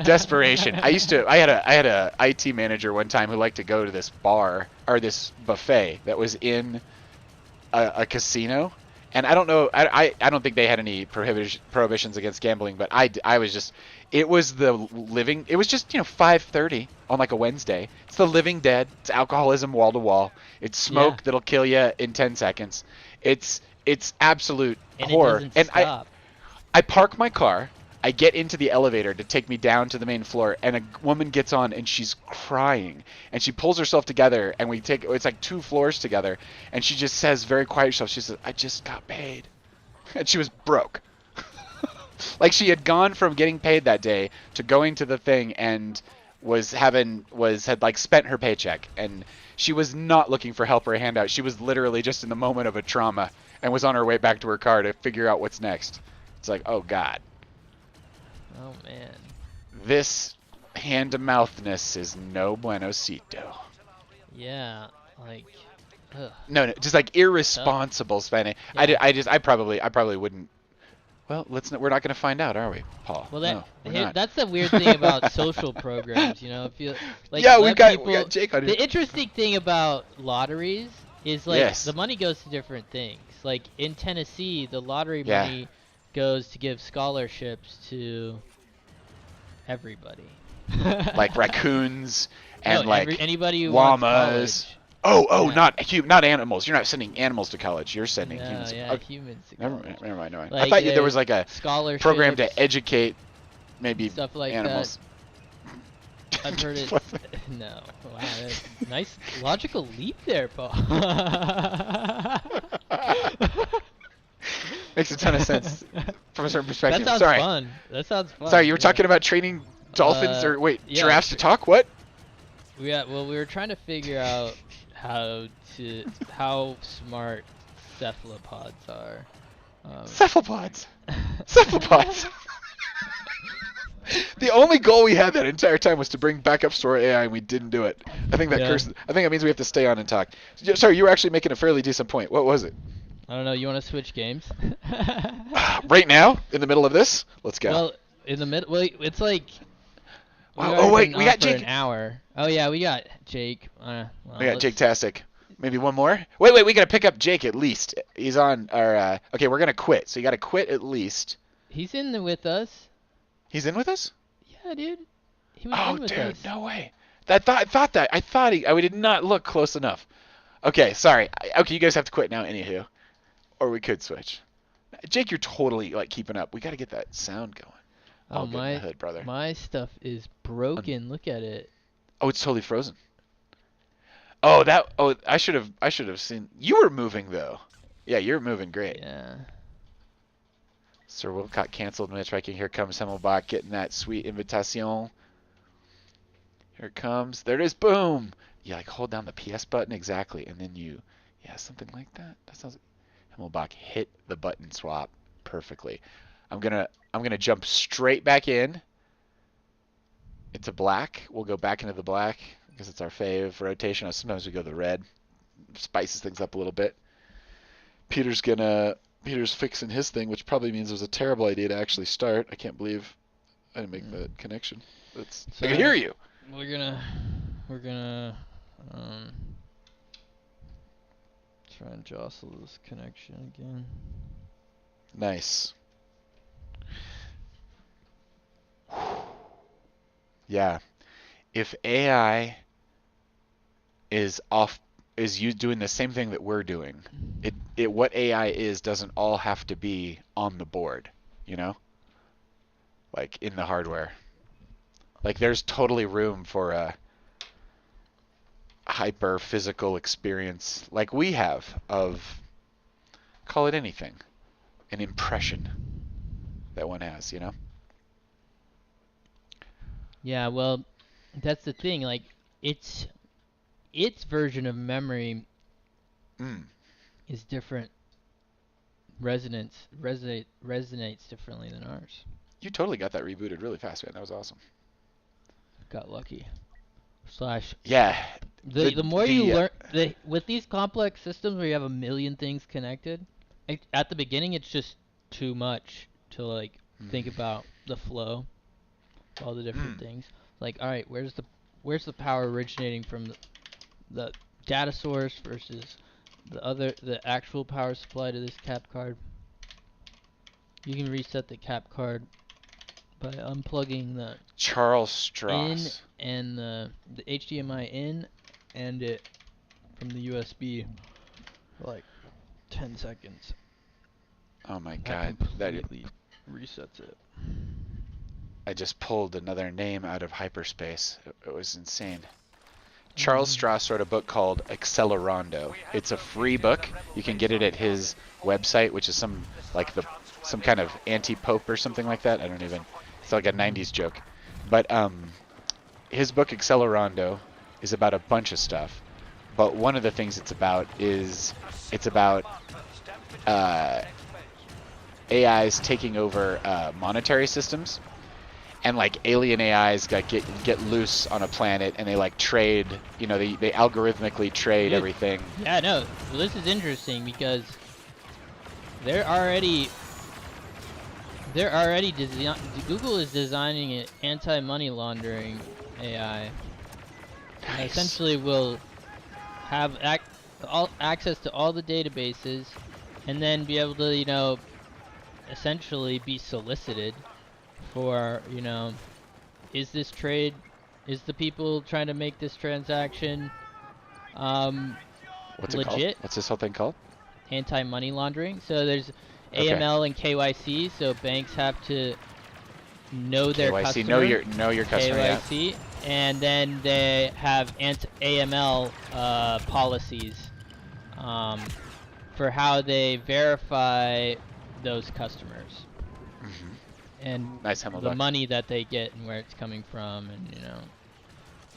Desperation. I had a IT manager one time who liked to go to this bar or this buffet that was in a casino, and I don't know. I don't think they had any prohibitions against gambling, but I was just. It was the living. It was just 5:30 on like a Wednesday. It's the Living Dead. It's alcoholism wall to wall. It's smoke that'll kill you in 10 seconds. It's absolute horror. And I park my car. I get into the elevator to take me down to the main floor, and a woman gets on and she's crying, and she pulls herself together, and it's like 2 floors together, and she just says very quiet herself. She says, "I just got paid," and she was broke. Like she had gone from getting paid that day to going to the thing and had like spent her paycheck, and she was not looking for help or a handout. She was literally just in the moment of a trauma and was on her way back to her car to figure out what's next. It's like, oh God. Oh man. This hand-to-mouthness is no buenosito. Yeah, like. Ugh. No, just like irresponsible spending. Yeah. I probably wouldn't. Well, we're not going to find out, are we, Paul? Well, that's the weird thing about social programs, you know. If you like, we got Jake on here. The interesting thing about lotteries is like the money goes to different things. Like in Tennessee, the lottery money goes to give scholarships to everybody. Like raccoons and anybody who llamas. Wants Not animals. You're not sending animals to college. You're sending humans. Yeah, humans to college. Never mind. Like, I thought there was like a program to educate maybe stuff like animals. That. I've heard it. No. Wow, nice logical leap there, Paul. Makes a ton of sense from a certain perspective. That sounds fun. Sorry, you were talking about training dolphins giraffes to talk? What? Yeah, well, we were trying to figure out how smart cephalopods are. Cephalopods. The only goal we had that entire time was to bring backup store AI, and we didn't do it. I think that means we have to stay on and talk. Sorry, you were actually making a fairly decent point. What was it? I don't know. You want to switch games? Right now, in the middle of this, let's go. Well, in the middle. Well, it's like. We got Jake. An hour. Oh yeah, we got Jake. We got Jake Tastic. Maybe one more. Wait, we gotta pick up Jake at least. He's on our. Okay, we're gonna quit. So you gotta quit at least. He's in with us. He's in with us? Yeah, dude. He was in with us. No way. I thought I did not look close enough. Okay, sorry. Okay, you guys have to quit now. Anywho, or we could switch. Jake, you're totally like keeping up. We gotta get that sound going. Oh, my hood, brother. My stuff is broken. Look at it. Oh, it's totally frozen. Oh, I should have seen. You were moving though. Yeah, you're moving great. Yeah. Sir Wilcott canceled matchmaking. Here comes Himmelbach getting that sweet invitation. Here it comes. There it is. Boom. Yeah, like hold down the PS button exactly, and then something like that. That sounds. Himmelbach hit the button swap perfectly. I'm gonna jump straight back in. Into black. We'll go back into the black because it's our fave rotation. Sometimes we go the red. Spices things up a little bit. Peter's fixing his thing, which probably means it was a terrible idea to actually start. I can't believe I didn't make the connection. I can hear you. We're gonna try and jostle this connection again. Nice. Yeah. If AI is you doing the same thing that we're doing, what AI is doesn't all have to be on the board, you know? Like in the hardware. Like there's totally room for hyper physical experience like we have of, call it anything, an impression that one has, you know? Yeah, well, that's the thing. Like, its version of memory is different. Resonates differently than ours. You totally got that rebooted really fast, man. That was awesome. Got lucky. Yeah. The more you learn with these complex systems where you have a million things connected, at the beginning it's just too much to like think about the flow, all the different things. Like, all right, where's the power originating from the data source versus the actual power supply to this cap card? You can reset the cap card by unplugging the Charles Strauss in and the HDMI in and it from the USB for like 10 seconds. Oh my That god, completely resets it. I just pulled another name out of hyperspace. It was insane. Charles Strauss wrote a book called Accelerando. It's a free book. You can get it at his website, which is some kind of anti-pope or something like that. I don't even. It's like a 90s joke. But his book Accelerando is about a bunch of stuff. But one of the things it's about AIs taking over monetary systems. And like alien AIs get loose on a planet, and they like trade. You know, they algorithmically trade everything. Yeah, no. Well, this is interesting because they're already Google is designing an anti-money laundering AI. Nice. Essentially, will have access to all the databases, and then be able to, you know, essentially be solicited for, you know, is this trade, is the people trying to make this transaction What's it legit? called? What's this whole thing called? Anti-money laundering. So there's AML and KYC, so banks have to know their KYC, customer. know your customer. KYC, and then they have AML policies for how they verify those customers. And Nice the money that they get and where it's coming from, and you know,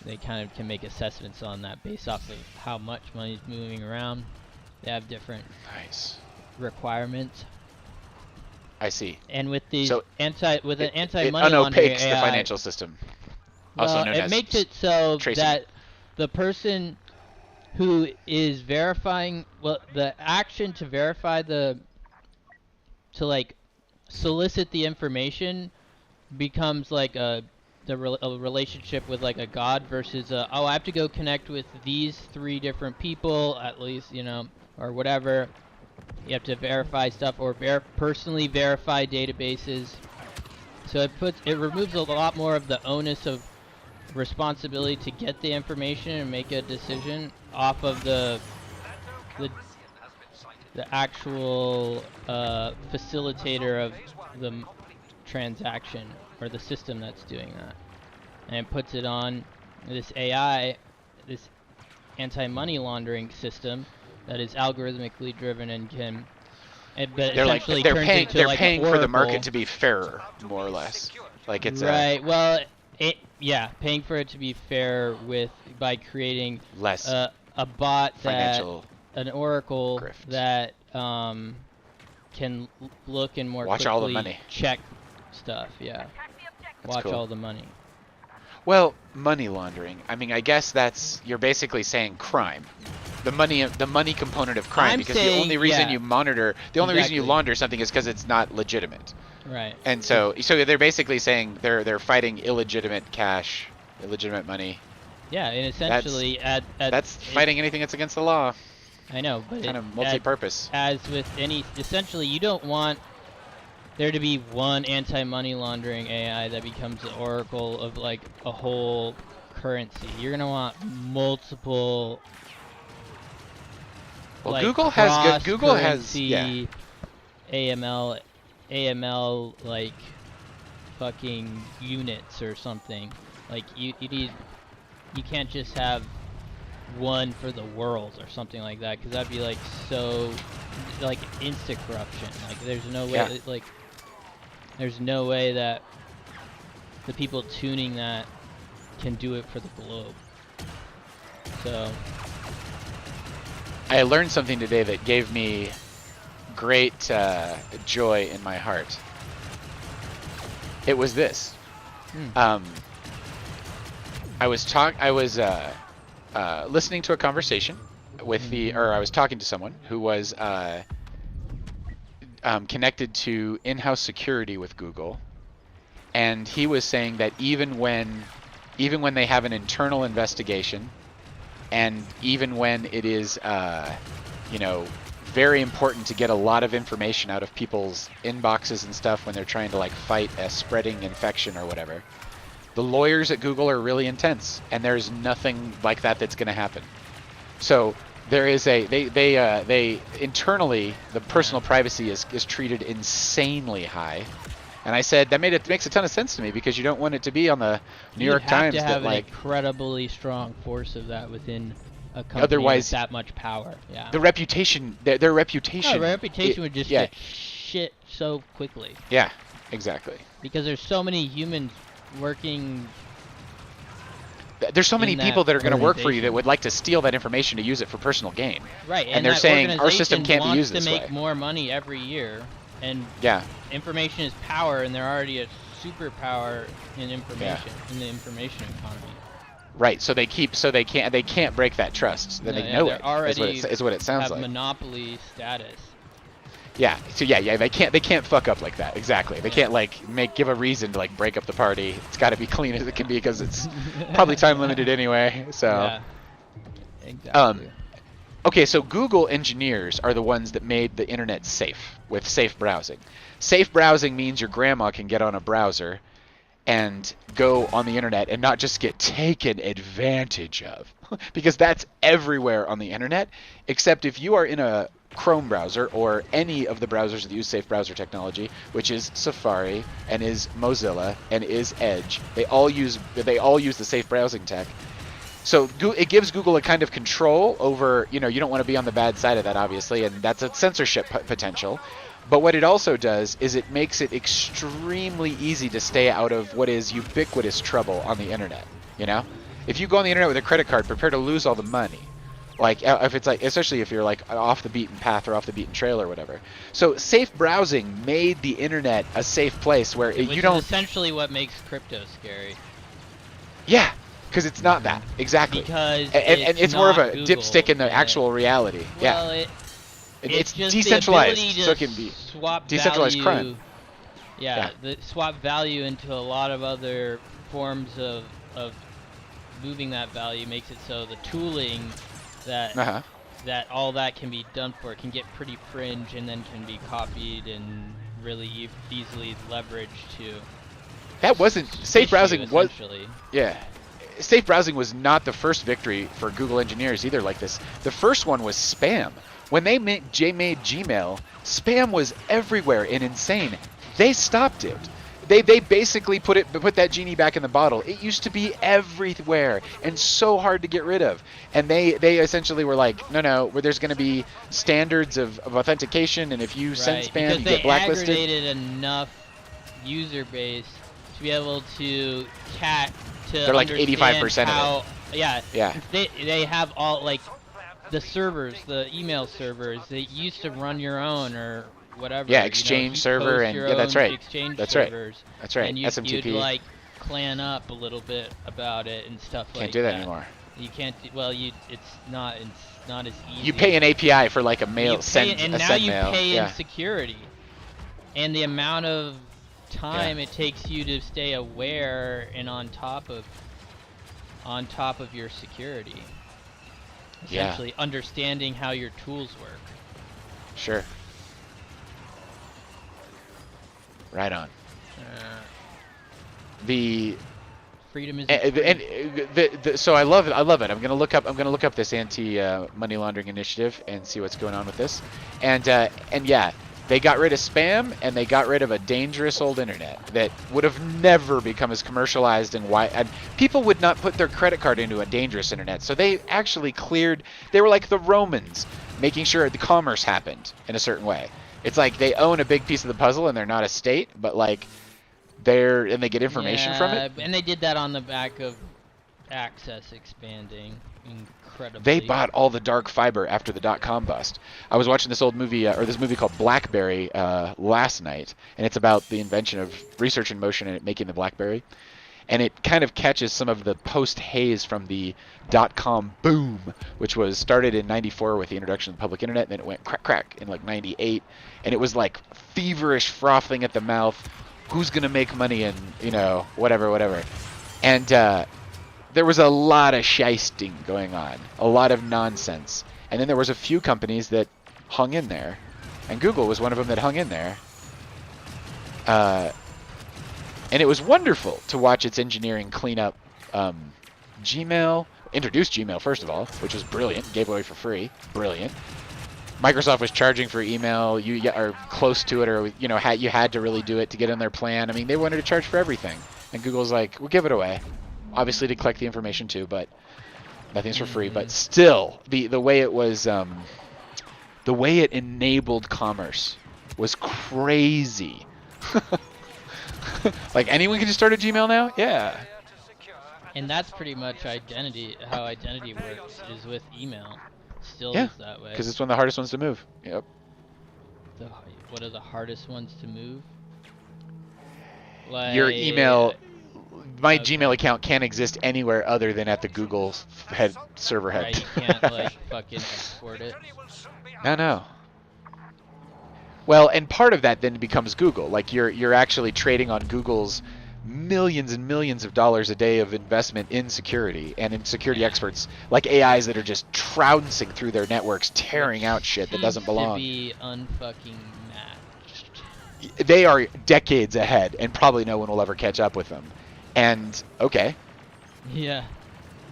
they kind of can make assessments on that based off of how much money is moving around. They have different requirements. I see. And with these So an anti-money it laundering unopaques AI, the financial system. Also well, known it as makes it so tracing. that the person who is verifying, well, the action to verify to like solicit the information becomes like a relationship with like a god versus oh, I have to go connect with these 3 different people at least, you know, or whatever. You have to verify stuff or personally verify databases. So it removes a lot more of the onus of responsibility to get the information and make a decision off of the actual facilitator of the transaction or the system that's doing that, and it puts it on this AI, this anti-money laundering system that is algorithmically driven and can. But essentially they're turns paying into like for the Oracle. market to be fairer, more or less. Like it's right. Well, paying for it to be fair by creating less a bot financial an oracle grift. that can look and more Watch quickly all the money. check stuff. Yeah. Watch cool. all the money. Well, money laundering. I mean, I guess you're basically saying crime. The money component of crime, because the only reason you reason you launder something is because it's not legitimate. Right. And so they're basically saying they're fighting illegitimate cash, illegitimate money. Yeah, and essentially that's fighting anything that's against the law. I know, but kind of multi-purpose. As with any, essentially, you don't want there to be one anti-money laundering AI that becomes the oracle of like a whole currency. You're gonna want multiple. Well, like, Google has AML like fucking units or something. Like you can't just have one for the world or something like that, because that'd be like so, like instant corruption. Like there's no way, Yeah. like there's no way that the people tuning that can do it for the globe. So I learned something today that gave me great joy in my heart. It was this. I was listening to a conversation with I was talking to someone who was connected to in-house security with Google, and he was saying that even when they have an internal investigation, and even when it is very important to get a lot of information out of people's inboxes and stuff when they're trying to like fight a spreading infection or whatever, the lawyers at Google are really intense, and there's nothing like that that's going to happen. So there is they internally, the personal privacy is treated insanely high. And I said that makes a ton of sense to me, because you don't want it to be on the New York Times that that like an incredibly strong force of that within a company otherwise with that much power. Yeah. the reputation, their reputation. Their reputation would just get shit so quickly. Yeah, exactly. Because there's so many humans working. There's so many people that are going to work for you that organization. would like to steal that information to use it for personal gain. Right, And they're that saying our system organization can't be used wants this to make way. more money every year, and Yeah. information is power, and they're already a superpower in information in the information economy. Right. So they can't break that trust. Then they know they're it. Already Is what it sounds have like. monopoly status. Yeah. So yeah, they can't fuck up like that. Exactly. They can't like give a reason to like break up the party. It's got to be clean as it can be, because it's probably time limited anyway. So Yeah. Exactly. okay, so Google engineers are the ones that made the internet safe with safe browsing. Safe browsing means your grandma can get on a browser and go on the internet and not just get taken advantage of, because that's everywhere on the internet, except if you are in a Chrome browser or any of the browsers that use safe browser technology, which is Safari and is Mozilla and is Edge. They all use the safe browsing tech. So it gives Google a kind of control over, you don't want to be on the bad side of that, obviously, and that's a censorship potential. But what it also does is it makes it extremely easy to stay out of what is ubiquitous trouble on the internet. If you go on the internet with a credit card, prepare to lose all the money. Like if it's like, especially if you're like off the beaten path or off the beaten trail or whatever. So safe browsing made the internet a safe place where Which you don't. is essentially what makes crypto scary. Yeah, because it's not that exactly. Because and it's more of a Google, dipstick in the actual reality. Well, yeah. It's just decentralized, the ability to so it can be swap decentralized value, crime. Yeah, swap value into a lot of other forms of moving that value makes it so the tooling that that all that can be done for can get pretty fringe, and then can be copied and really easily leveraged to. That wasn't safe browsing. Yeah. Safe browsing was not the first victory for Google engineers either like this. The first one was spam. When they made Gmail, spam was everywhere and insane. They stopped it. They basically put that genie back in the bottle. It used to be everywhere and so hard to get rid of. And they essentially were like, no, where there's going to be standards of authentication, and if you send spam, you get blacklisted. They aggregated enough user base to be able to They're like 85% of it. Yeah. They have all like the servers, the email servers. They used to run your own or whatever. Yeah, Exchange server, and that's right. Exchange that's servers. Right. That's right. And SMTP. you'd like clan up a little bit about it and stuff like that. Can't do that anymore. You can't. It's not as easy. You pay an API for like a mail and now you mail. pay in security, and the amount of time it takes you to stay aware and on top of your security. Essentially understanding how your tools work. Sure. Right on. The freedom is so I love it. I'm gonna look up this anti money laundering initiative and see what's going on with this, and yeah, They got rid of spam, and they got rid of a dangerous old internet that would have never become as commercialized and wide. And people would not put their credit card into a dangerous internet. So they actually cleared. They were like the Romans, making sure the commerce happened in a certain way. It's like they own a big piece of the puzzle, and they're not a state, but like and they get information from it. And they did that on the back of access expanding. Incredibly. They bought all the dark fiber after the .com bust. I was watching this old movie, or this movie called BlackBerry last night, and it's about the invention of research in motion and making the BlackBerry. And it kind of catches some of the post-haze from the .com boom, which was started in '94 with the introduction of the public internet, and then it went crack in like '98, and it was like feverish frothing at the mouth. Who's gonna make money and whatever. And there was a lot of shysting going on, a lot of nonsense. And then there was a few companies that hung in there, and Google was one of them that hung in there. And it was wonderful to watch its engineering clean up Gmail, introduce Gmail first of all, which was brilliant, gave away for free, brilliant. Microsoft was charging for email, you are close to it, or you had to really do it to get on their plan. I mean, they wanted to charge for everything, and Google's like, we'll give it away. Obviously to collect the information too, but nothing's for free. But still, the way it was, the way it enabled commerce was crazy. Like anyone can just start a Gmail now? Yeah. And that's pretty much identity. How identity works is with email. Still Yeah, is that way. because it's one of the hardest ones to move. Yep. What are the hardest ones to move? Like, Your email. My Gmail account can't exist anywhere other than at the Google server head. Right, you can't like fucking export it. No. Well, and part of that then becomes Google. Like you're actually trading on Google's millions and millions of dollars a day of investment in security and in security experts, like AIs that are just trouncing through their networks, tearing out shit that doesn't belong. To be unfucking matched. They are decades ahead, and probably no one will ever catch up with them. And okay, yeah,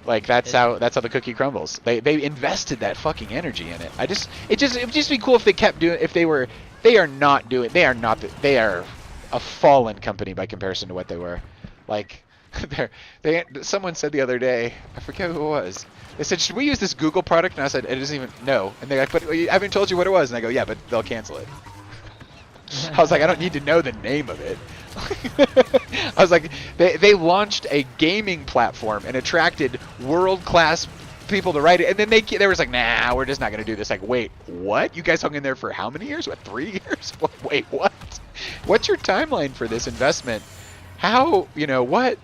like that's how the cookie crumbles. They invested that fucking energy in it. It would just be cool if they kept doing. If they were, they are not doing. They are not. They are a fallen company by comparison to what they were. Like, someone said the other day, I forget who it was. They said, should we use this Google product? And I said, it doesn't even no. And they're like, but I haven't told you what it was. And I go, yeah, but they'll cancel it. I was like, I don't need to know the name of it. I was like, they launched a gaming platform and attracted world-class people to write it, and then they was like, nah, we're just not going to do this. Like, wait, what? You guys hung in there for how many years? What, 3 years? Wait, what? What's your timeline for this investment? How, what?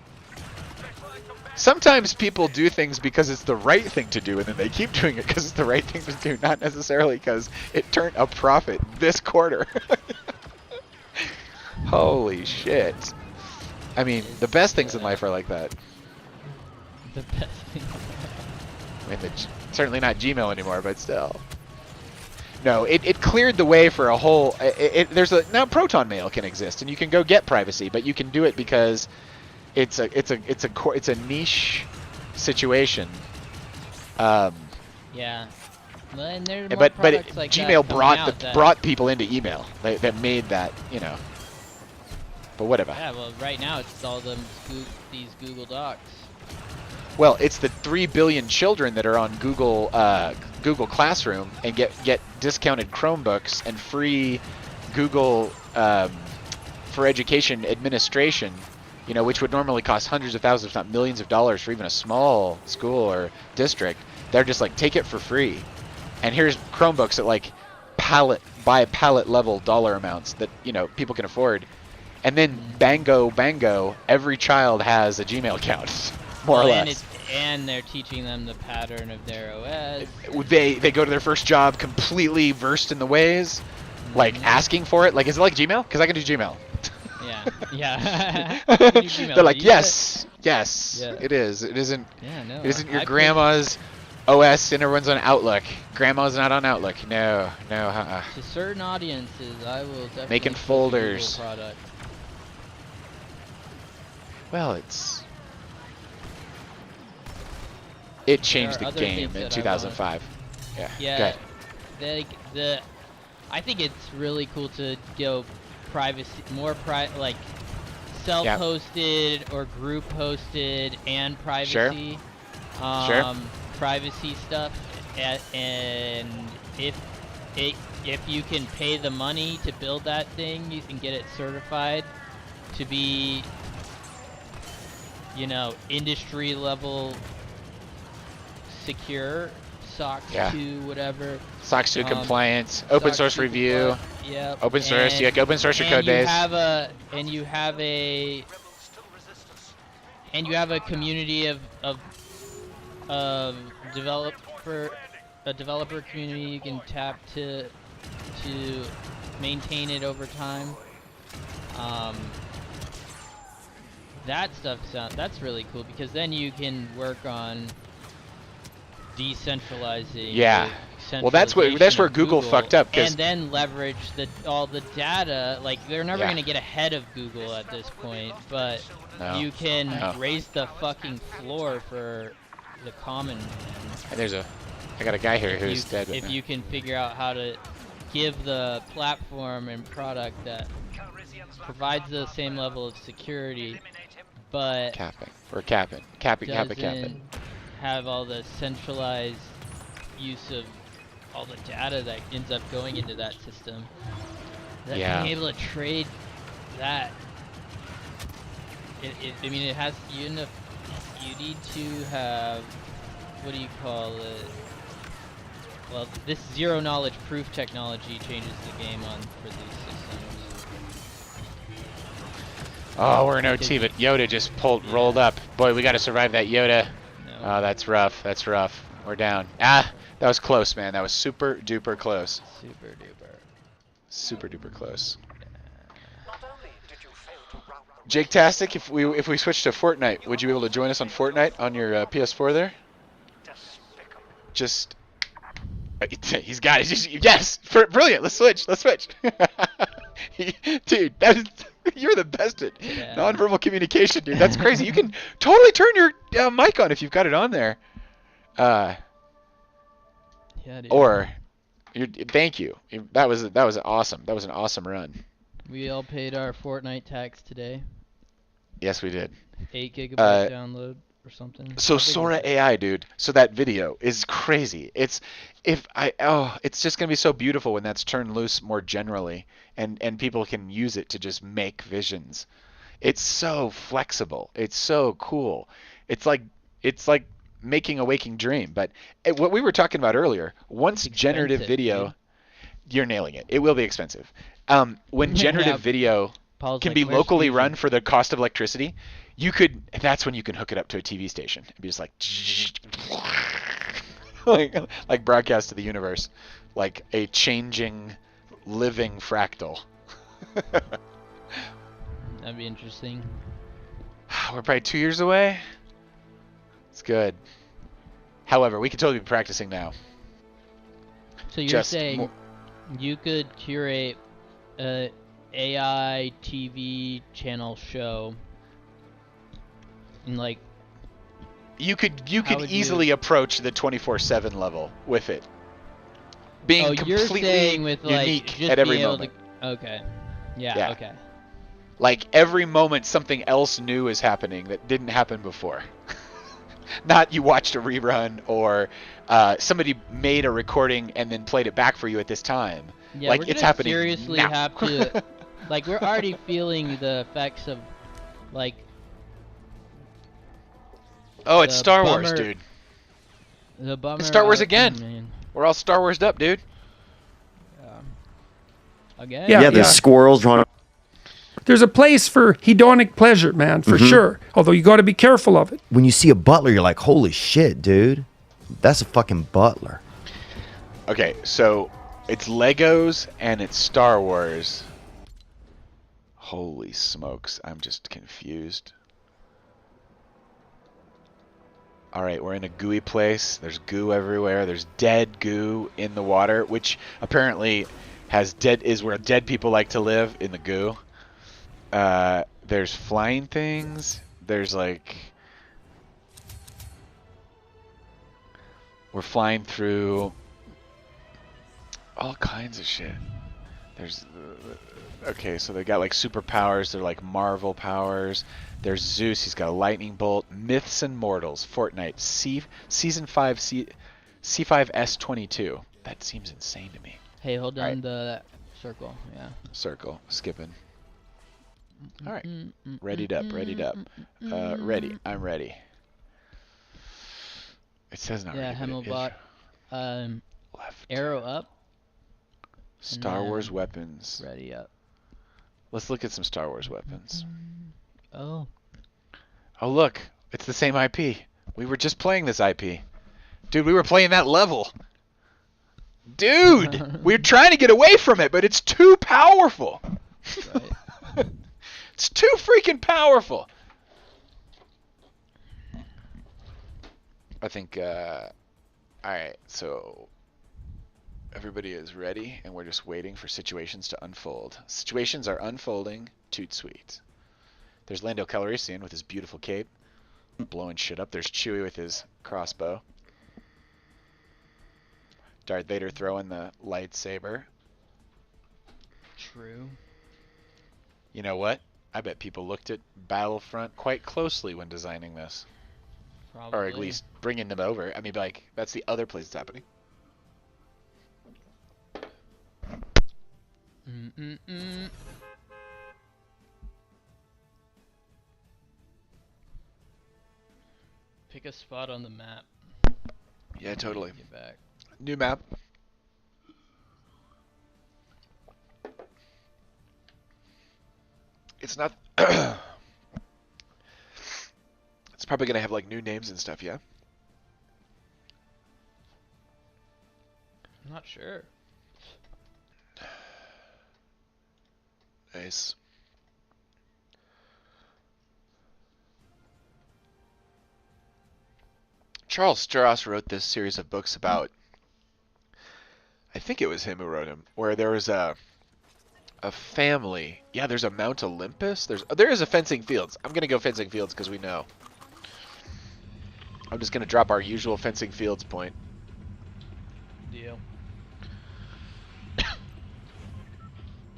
Sometimes people do things because it's the right thing to do, and then they keep doing it because it's the right thing to do, not necessarily because it turned a profit this quarter. Holy shit. I mean, the best things in life are like that. The best thing. I mean, certainly not Gmail anymore, but still. No, it cleared the way for a whole. Now Proton Mail can exist, and you can go get privacy, but you can do it because it's a niche situation. Yeah. Well, and there are more but products like Gmail that brought people into email. That made that, But whatever. Yeah, well, right now it's all these Google Docs. Well, it's the 3 billion children that are on Google Classroom and get discounted Chromebooks and free Google for education administration, which would normally cost hundreds of thousands, if not millions of dollars for even a small school or district. They're just like, take it for free. And here's Chromebooks at like pallet level dollar amounts that, people can afford. And then bango, every child has a Gmail account. More or less. And they're teaching them the pattern of their OS. They go to their first job completely versed in the ways, like asking for it. Like, is it like Gmail? Because I can do Gmail. Yeah. They're like, yes, yeah. It is. It isn't. Yeah, no. It isn't your grandma's OS and everyone's on Outlook. Grandma's not on Outlook. No. To certain audiences, I will definitely making folders. Product. Well, it changed the game in 2005. Yeah. Yeah. I think it's really cool to go privacy, like self-hosted or group-hosted and privacy. Sure. Privacy stuff, and if you can pay the money to build that thing, you can get it certified to be, you know, industry level secure, SOC 2, whatever. SOC 2 compliance, open SOC source 2 review. Yep. Open source, you open source your code base. And you have a community of developer community you can tap to maintain it over time. That that's really cool, because then you can work on decentralizing. Yeah. Well, that's where Google fucked up, and then leverage all the data. Like, they're never gonna get ahead of Google at this point, but you can raise the fucking floor for the common man. And I got a guy here who's dead. If you can figure out how to give the platform and product that provides the same level of security, but capping, doesn't have all the centralized use of all the data that ends up going into that system. That being able to trade that, I mean, it has, you need to have, what do you call it? Well, this zero knowledge proof technology changes the game for these systems. Oh, we're in OT, but Yoda just rolled up. Boy, we got to survive that Yoda. No. Oh, that's rough. That's rough. We're down. Ah, that was close, man. That was super duper close. Super duper close. Jake Tastic, if we switch to Fortnite, would you be able to join us on Fortnite on your PS4 there? Just. He's got it. Yes! Brilliant! Let's switch! Dude, you're the best at nonverbal communication, dude. That's crazy. You can totally turn your mic on if you've got it on there. Yeah, dude. Or, thank you. That was awesome. That was an awesome run. We all paid our Fortnite tax today. Yes, we did. 8 gigabyte download. Or something. So Sora AI, dude. So that video is crazy. It's just gonna be so beautiful when that's turned loose more generally, and people can use it to just make visions. It's so flexible. It's so cool. It's like making a waking dream. But what we were talking about earlier, once generative video, you're nailing it. It will be expensive. When generative video can be locally run for the cost of electricity, that's when you can hook it up to a TV station and be just like broadcast to the universe, like a changing, living fractal. That'd be interesting. We're probably 2 years away. It's good. However, we could totally be practicing now. So you're saying you could curate a AI TV channel show, and like you could easily approach the 24/7 level with it being completely unique at every moment. Okay. Yeah. Okay. Like every moment something else new is happening that didn't happen before. Not you watched a rerun or somebody made a recording and then played it back for you at this time. Yeah, like it's happening seriously now. Have to like we're already feeling the effects of like. Oh, it's Star Wars, dude. The bummer. It's Star Wars again. We're all Star Wars'd up, dude. Again? Yeah, there's squirrels running. There's a place for hedonic pleasure, man, for sure. Although you got to be careful of it. When you see a butler, you're like, holy shit, dude. That's a fucking butler. Okay, so it's Legos and it's Star Wars. Holy smokes, I'm just confused. Alright, we're in a gooey place. There's goo everywhere. There's dead goo in the water, which apparently is where dead people like to live, in the goo. There's flying things. There's like... We're flying through all kinds of shit. There's okay, so they got like superpowers. They're like Marvel powers. There's Zeus. He's got a lightning bolt. Myths and Mortals. Fortnite. Season 5. C5S22. That seems insane to me. Hey, hold down Right. the circle. Yeah. Circle. Skipping. All right. Readied up. Readied up. Ready. I'm ready. It says not Yeah, ready. Hemmelbot. Left. Arrow up. Star Wars weapons. Ready up. Let's look at some Star Wars weapons. Oh. Oh, look. It's the same IP. We were just playing this IP. Dude, we were playing that level. Dude! We're trying to get away from it, but it's too powerful. Right. It's too freaking powerful. I think, alright, so everybody is ready, and we're just waiting for situations to unfold. Situations are unfolding, toot sweet. There's Lando Calrissian with his beautiful cape, blowing shit up. There's Chewie with his crossbow. Darth Vader throwing the lightsaber. True. You know what? I bet people looked at Battlefront quite closely when designing this. Probably. Or at least bringing them over. I mean, like, that's the other place it's happening. Pick a spot on the map. Yeah, totally. Get back. New map. It's not... It's probably going to have, like, new names and stuff, yeah? I'm not sure. Nice. Charles Stross wrote this series of books about... I think it was him who wrote him, where there was a family. Yeah, there's a Mount Olympus. There is a fencing fields. I'm gonna go fencing fields because we know. I'm just gonna drop our usual fencing fields point. Deal.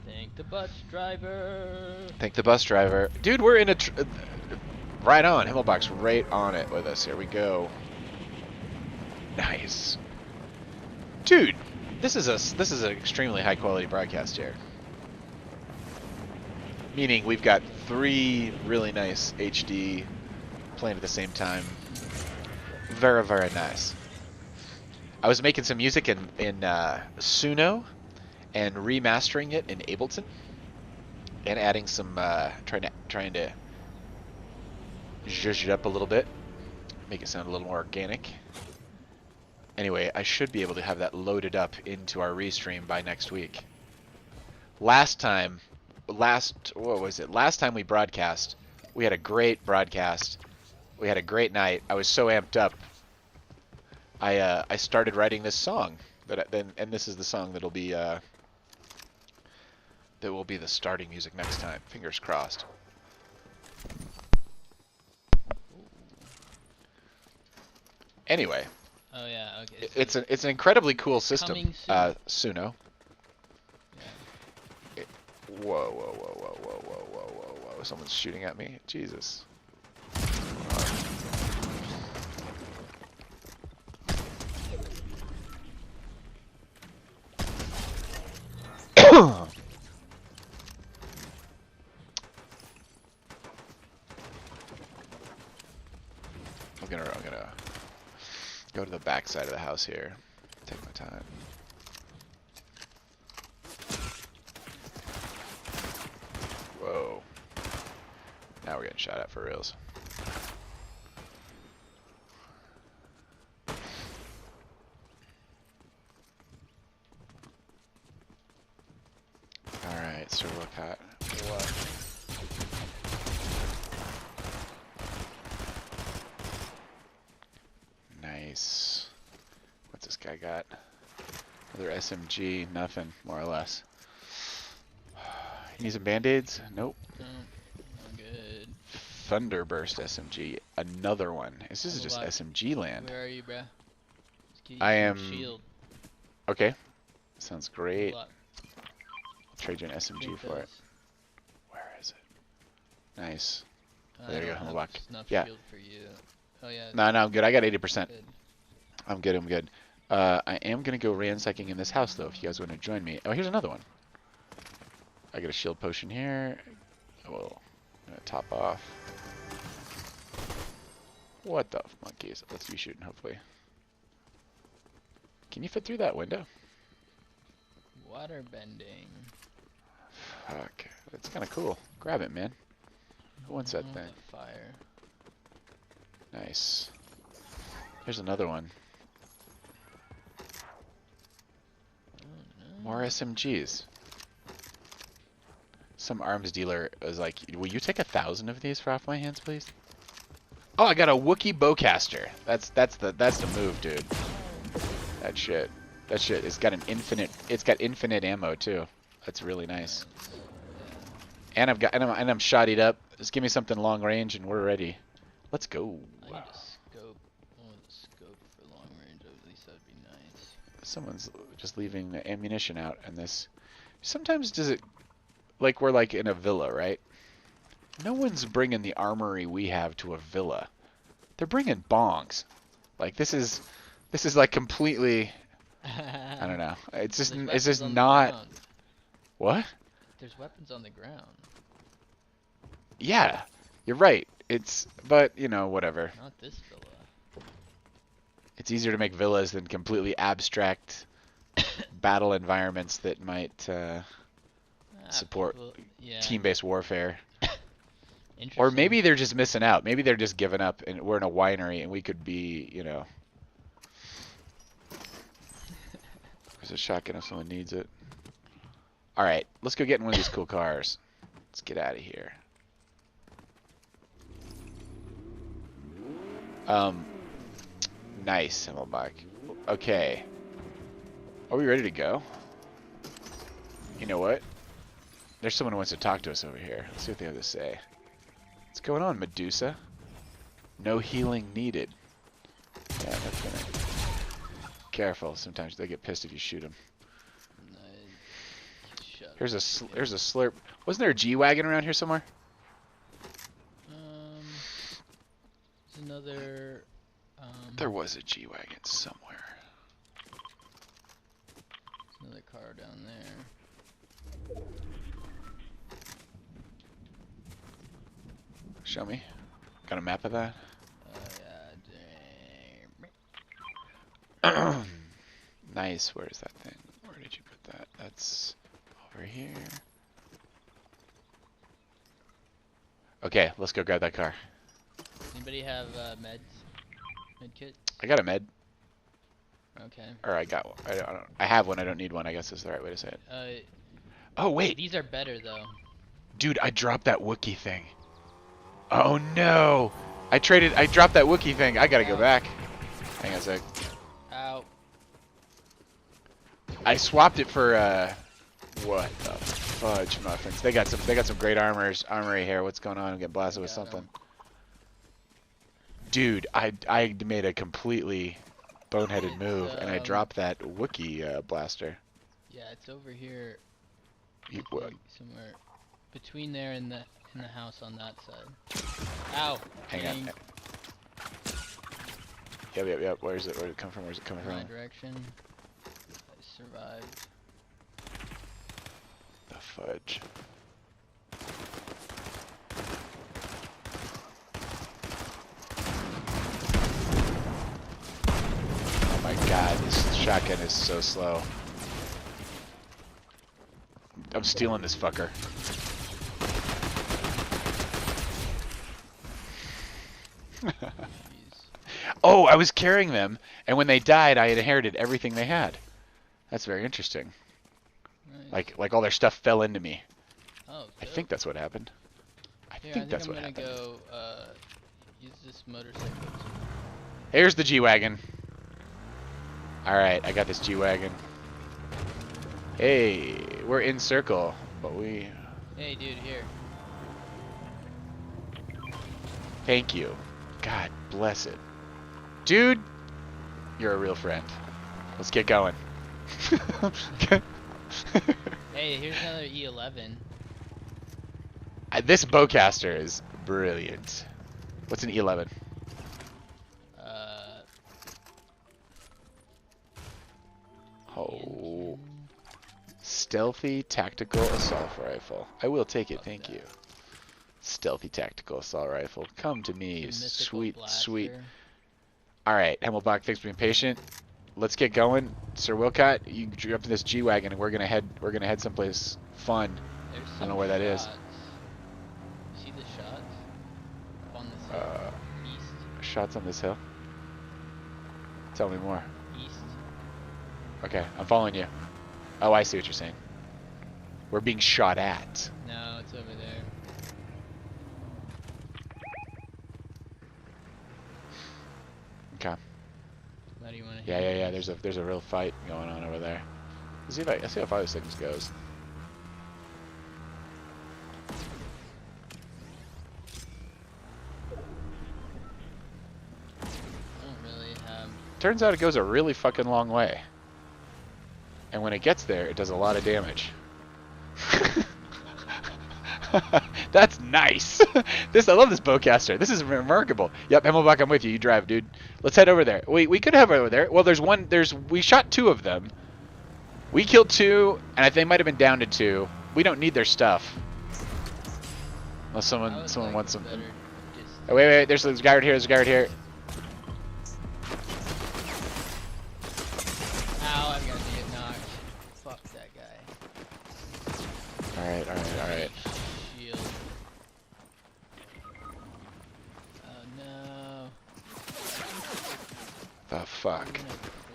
Thank the bus driver. Thank the bus driver, dude. We're in a right on Himmelbach's right on it with us. Here we go. Nice, dude. This is an extremely high quality broadcast here. Meaning we've got 3 really nice HD playing at the same time. Very, very nice. I was making some music in Suno and remastering it in Ableton and adding some trying to zhuzh it up a little bit, make it sound a little more organic. Anyway, I should be able to have that loaded up into our restream by next week. Last time we broadcast, we had a great broadcast. We had a great night. I was so amped up. I started writing this song and this is the song that'll be that will be the starting music next time. Fingers crossed. Anyway. Oh yeah, okay. So it's an incredibly cool system. Suno. Yeah. Whoa. Someone's shooting at me. Jesus. I'm gonna go to the back side of the house here. Take my time. Whoa. Now we're getting shot at for reals. Alright, so look at what? Nice. What's this guy got? Another SMG, nothing, more or less. You need some band-aids? Nope. No, I'm good. Thunderburst SMG, another one. This is just SMG land. Where are you, bruh? I am... Shield. Okay. Sounds great. Trade you an SMG for it. Where is it? Nice. There you go, Himmelbach. Yeah. For you. Oh yeah. No, I'm good. I got 80%. Good. I'm good. I am gonna go ransacking in this house though. If you guys want to join me. Oh, here's another one. I got a shield potion here. Well, I'm gonna top off. What the monkeys? Let's be shooting. Hopefully. Can you fit through that window? Water bending. Fuck. That's kind of cool. Grab it, man. Who wants that thing? Fire. Nice. Here's another one. More SMGs. Some arms dealer was like, "Will you take 1,000 of these for off my hands, please?" Oh, I got a Wookiee bowcaster. That's the move, dude. That shit has got an infinite. It's got infinite ammo too. That's really nice. And I'm shottied up. Just give me something long range and we're ready. Let's go. I need a scope. Oh, the scope for long range. At least that'd be nice. Someone's just leaving the ammunition out in this. Sometimes does it, like we're like in a villa, right? No one's bringing the armory we have to a villa. They're bringing bongs. Like this is like completely. I don't know. It's just not. What? There's weapons on the ground. Yeah, you're right. But you know, whatever. Not this villa. It's easier to make villas than completely abstract battle environments that might support team-based warfare. Or maybe they're just missing out. Maybe they're just giving up, and we're in a winery, and we could be, you know. There's a shotgun if someone needs it. All right, let's go get in one of these cool cars. Let's get out of here. Nice, Himmelbach. Okay. Are we ready to go? You know what? There's someone who wants to talk to us over here. Let's see what they have to say. What's going on, Medusa? No healing needed. Yeah, that's gonna... Careful. Sometimes they get pissed if you shoot them. Here's a slurp. Wasn't there a G-Wagon around here somewhere? There's another... There was a G-Wagon somewhere. There's another car down there. Show me. Got a map of that? Yeah, Nice. Where is that thing? Where did you put that? That's over here. Okay, let's go grab that car. Anybody have meds? Med kit? I got a med. Okay. Or I got one. I have one. I don't need one. I guess is the right way to say it. Oh wait. These are better though. Dude, I dropped that Wookiee thing. Oh no! I dropped that Wookiee thing. I gotta go back. Hang on a sec. Ow. I swapped it for what the fudge muffins? They got some great armory here. What's going on? I'm getting blasted with something. Dude, I made a completely boneheaded move and I dropped that Wookiee blaster. Yeah, it's over here. What? Somewhere between there and the house on that side. Ow! Hang on. Yep. Where's it? Where did it come from? Where's it coming from? My direction. I survived. The fudge. Oh my god, this shotgun is so slow. I'm stealing this fucker. Oh, I was carrying them, and when they died, I inherited everything they had. That's very interesting. Nice. Like all their stuff fell into me. Oh, I think that's what happened. I think that's what happened. I'm gonna go use this motorcycle. Here's the G-Wagon. Alright, I got this G-Wagon. Hey, we're in circle, but we... Hey, dude, here. Thank you. God bless it. Dude, you're a real friend. Let's get going. Hey, here's another E11. This bowcaster is brilliant. What's an E11? Oh. Stealthy tactical assault rifle. I will take it, thank you. Stealthy tactical assault rifle. Come to me, you sweet, sweet. Alright, Himmelbach, thanks for being patient. Let's get going. Sir Wilcott, you jump in this G-Wagon and we're gonna head someplace fun. I don't know where that is. See the shots? Up on this hill. East. Shots on this hill? Tell me more. East. Okay, I'm following you. Oh, I see what you're saying. We're being shot at. No, it's over there. Okay. Why do you want to Yeah. There's a real fight going on over there. Let's see how far this thing goes. I don't really have... Turns out it goes a really fucking long way. And when it gets there, it does a lot of damage. That's nice. I love this bowcaster. This is remarkable. Yep, Himmelbach, I'm with you. You drive, dude. Let's head over there. We could have over there. Well, we shot 2 of them. We killed 2, and I think they might have been down to 2. We don't need their stuff. Unless someone wants some. Oh, wait. There's a guy right here. Ow, I'm gonna get knocked. Fuck that guy. Alright. Shield. Oh no. The fuck. I'm gonna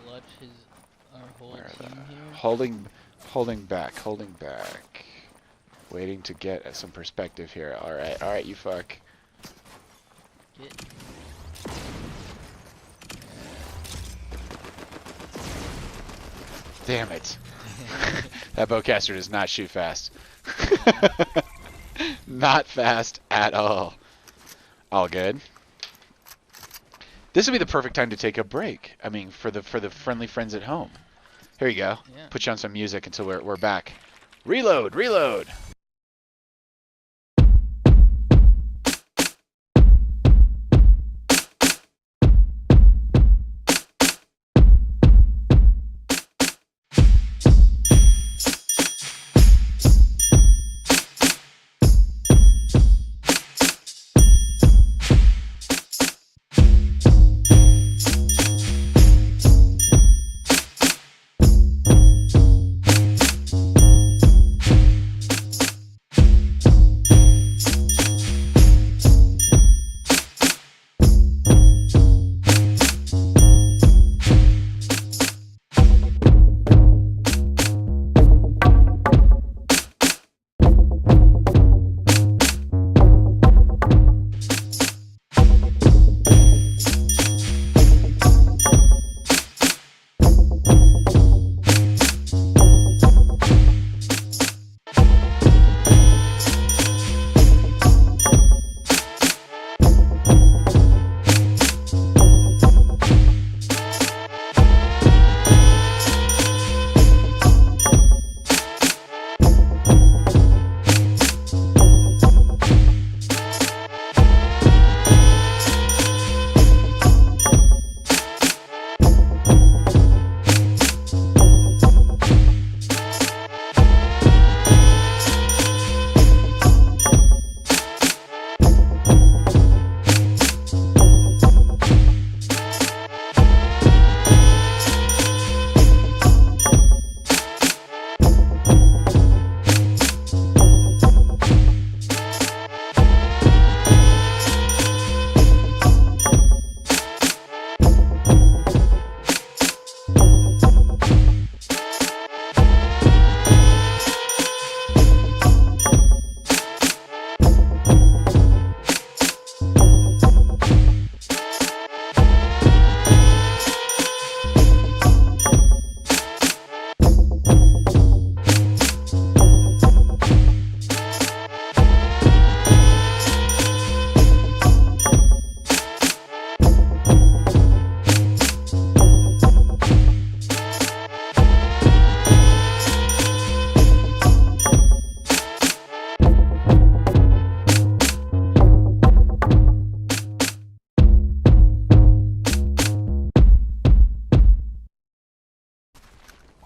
clutch our whole team here. Holding back. Waiting to get some perspective here. Alright, you fuck. Get. Damn it. That bowcaster does not shoot fast. Not fast at all. All good. This would be the perfect time to take a break. I mean, for the friendly friends at home. Here you go. Yeah. Put you on some music until we're back. Reload.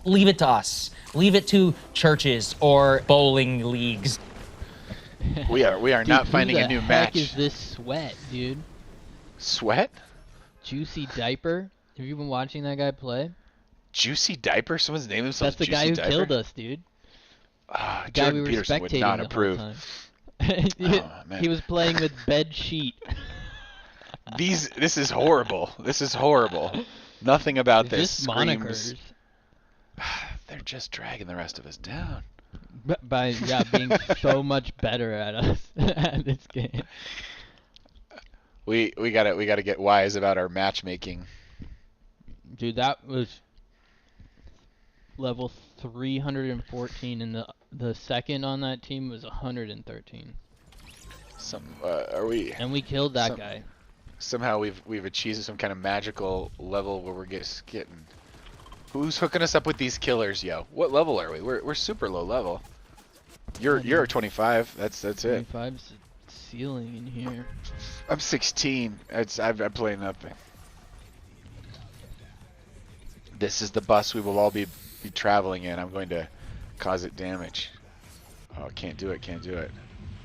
leave it to us. Leave it to churches or bowling leagues. We are Dude, not finding a new Who the match. heck is this Sweat, dude? Sweat? Juicy Diaper? Have you been watching that guy play? Juicy Diaper? Someone's named himself That's the Juicy guy who Diaper? killed us, dude. The guy Jordan we were Peterson would spectating not the approve. whole time. Man. He was playing with bed sheet. This is horrible. This is horrible. Nothing about this Just screams. monikers. They're just dragging the rest of us down. By being so much better at us at this game. We gotta get wise about our matchmaking. Dude, that was level 314, and the second on that team was 113. And we killed that guy. Somehow we've achieved some kind of magical level where we're getting. Who's hooking us up with these killers, yo? What level are we? We're super low level. You're 25. That's it. 25's the ceiling in here. I'm 16. I'm playing nothing. This is the bus we will all be traveling in. I'm going to cause it damage. Oh, can't do it.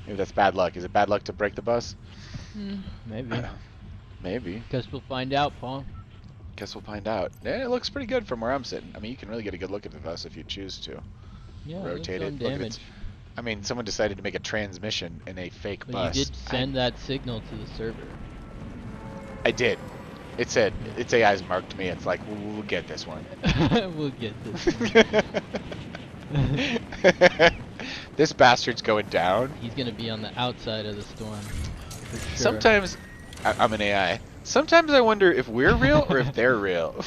Maybe that's bad luck. Is it bad luck to break the bus? Maybe. Maybe. Guess we'll find out, Paul. Guess we'll find out. Yeah, it looks pretty good from where I'm sitting. I mean, you can really get a good look at the bus if you choose to. Yeah, Rotate it. Look at its. I mean, someone decided to make a transmission in a fake but bus. You did send that signal to the server. I did. It said its AI's marked me. It's like we'll get this one. We'll get this one. This bastard's going down. He's gonna be on the outside of the storm. For sure. Sometimes I'm an AI. Sometimes I wonder if we're real or if they're real.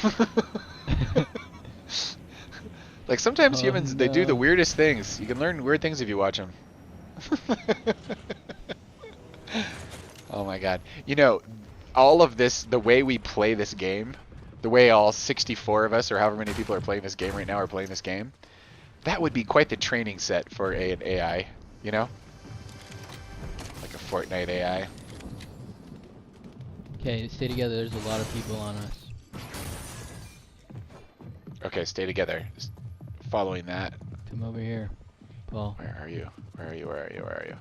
Like sometimes humans, they do the weirdest things. You can learn weird things if you watch them. Oh my god. You know, all of this, the way we play this game, the way all 64 of us or however many people are playing this game right now are playing this game, that would be quite the training set for an AI, you know? Like a Fortnite AI. Okay, stay together. There's a lot of people on us. Okay, stay together. Just following that. Come over here, Paul. Where are you? Where are you? Where are you? Where are you?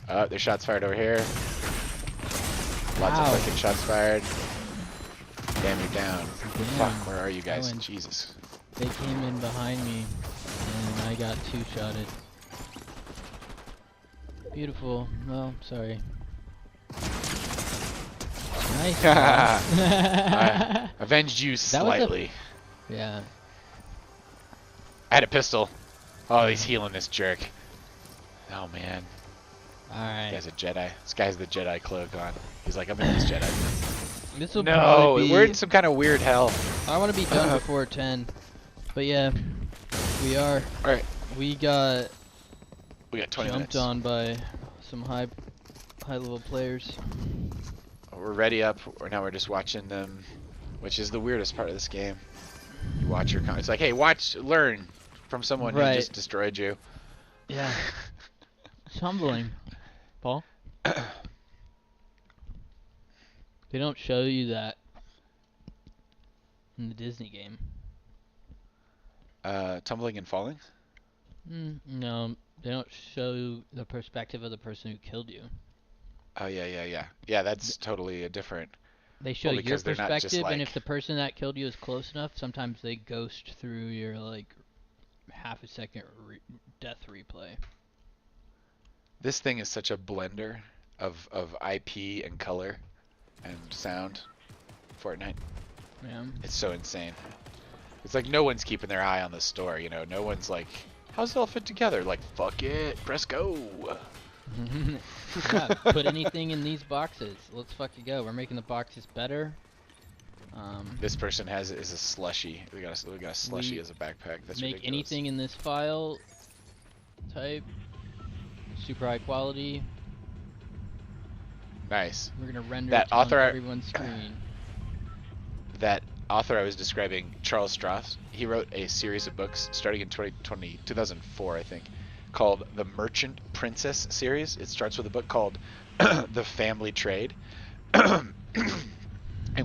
Oh, there's shots fired over here. Lots of fucking shots fired. Damn, you're down. Damn. Fuck, where are you guys? Jesus. They came in behind me, and I got two-shotted. Beautiful. Well, sorry. Nice. I avenged you slightly. Yeah. I had a pistol. Oh, he's healing this jerk. Oh, man. Alright. This guy's a Jedi. This guy's the Jedi cloak on. He's like, I'm in this Jedi. This will No, probably be... we're in some kind of weird hell. I want to be done before 10. But yeah, we are. Alright. We got 20 jumped minutes. on by some high level players. We're ready up, or now we're just watching them, which is the weirdest part of this game. You watch your it's like, hey, learn from someone who just destroyed you. Yeah. It's humbling, Paul. They don't show you that in the Disney game. Tumbling and falling? No, they don't show the perspective of the person who killed you. Oh, yeah. Yeah, that's totally a different... They show your perspective, like... and if the person that killed you is close enough, sometimes they ghost through your, like, half-a-second death replay. This thing is such a blender of IP and color and sound. Fortnite. Yeah. It's so insane. It's like no one's keeping their eye on the store, you know? No one's like, how's it all fit together? Like, fuck it, press go. Yeah, put anything in these boxes. Let's fucking go. We're making the boxes better. This person is a slushy. We got a slushy as a backpack. That's make ridiculous. anything in this file type super high quality. Nice. We're gonna render that it on author everyone's screen. That author I was describing, Charles Strauss, he wrote a series of books starting in 2004, I think, called the Merchant Princess series. It starts with a book called The Family Trade. And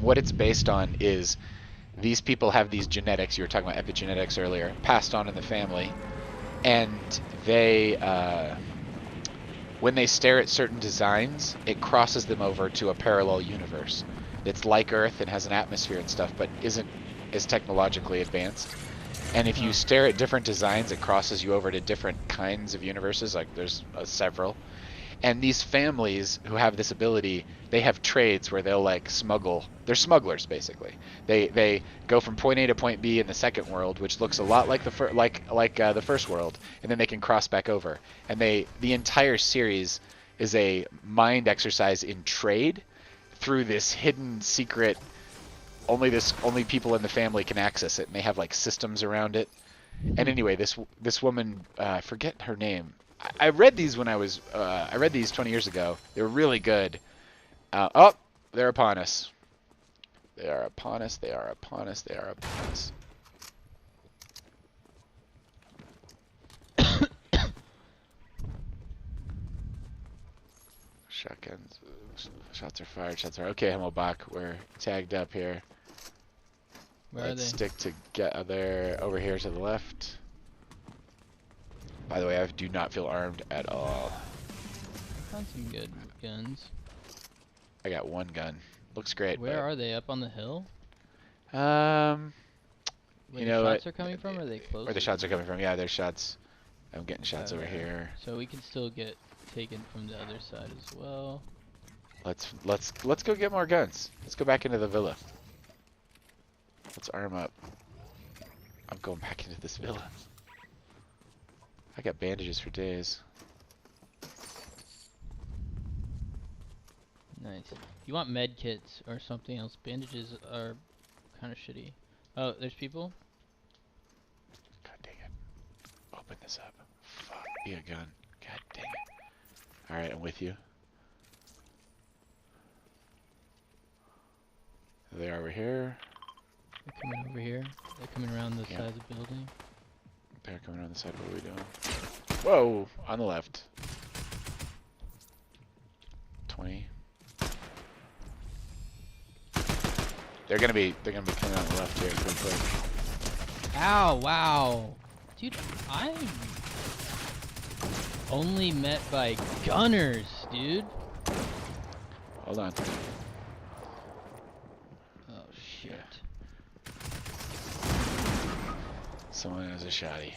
what it's based on is these people have these genetics, you were talking about epigenetics earlier, passed on in the family, and they, when they stare at certain designs, it crosses them over to a parallel universe. It's like Earth and has an atmosphere and stuff, but isn't as technologically advanced. And if you stare at different designs, it crosses you over to different kinds of universes, like there's several. And these families who have this ability, they have trades where they'll like smuggle. They're smugglers basically. They go from point A to point B in the second world, which looks a lot like the the first world, and then they can cross back over. And the entire series is a mind exercise in trade through this hidden secret. Only people in the family can access it, and they have like systems around it. And anyway, this woman, I forget her name. I read these when I read these 20 years ago. They were really good. Oh, they're upon us. They are upon us. They are upon us. They are upon us. Shotguns. Shots are fired. Shots are okay. Himmelbach, we're tagged up here. Where Let's are they? stick together over here to the left. By the way, I do not feel armed at all. I found some good guns. I got one gun. Looks great. Where are they? Up on the hill? Where Where the shots are coming from? Or are they close? Where the shots are coming from? Yeah, there's shots. I'm getting shots over here. So we can still get taken from the other side as well. Let's go get more guns. Let's go back into the villa. Let's arm up. I'm going back into this villa. I got bandages for days. Nice. You want med kits or something else? Bandages are kind of shitty. Oh, there's people? God dang it. Open this up. Fuck. Be a gun. God dang it. Alright, I'm with you. They are over here. They're coming over here. They're coming around the side of the building. They're coming around the side. What are we doing? Whoa! On the left. 20. They're gonna be coming on the left here real quick. Ow! Wow! Dude, I'm only met by gunners, dude. Hold on. Oh shit. Someone has a shotty.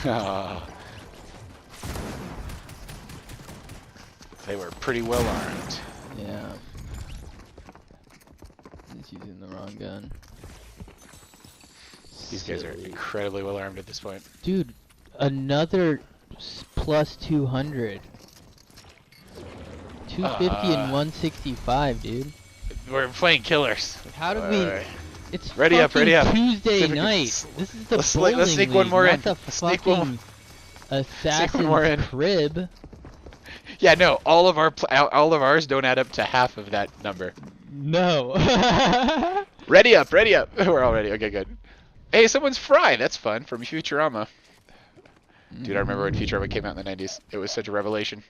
Oh. They were pretty well armed. Yeah. He's using the wrong gun. These guys are incredibly well armed at this point. Dude, another plus 200. 250 and 165, dude. We're playing killers. How did we? It's ready up, fucking ready up. Tuesday night. This is the let's bowling sneak league, one more not in. the Let's sneak one fucking assassin's more in. crib. Yeah, no, all of ours don't add up to half of that number. No. Ready up, ready up. We're all ready. Okay, good. Hey, someone's Fry. That's fun from Futurama. Dude, I remember when Futurama came out in the 90s. It was such a revelation.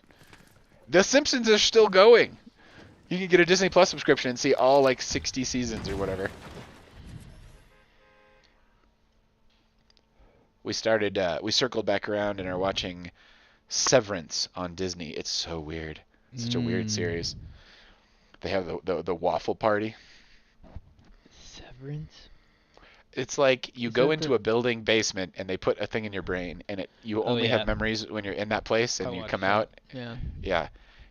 The Simpsons are still going. You can get a Disney Plus subscription and see all like 60 seasons or whatever. We circled back around and are watching Severance on Disney. It's so weird. It's such a weird series. They have the waffle party. Severance? It's like you go into a building basement and they put a thing in your brain and you only have memories when you're in that place and you come out. Yeah. Yeah.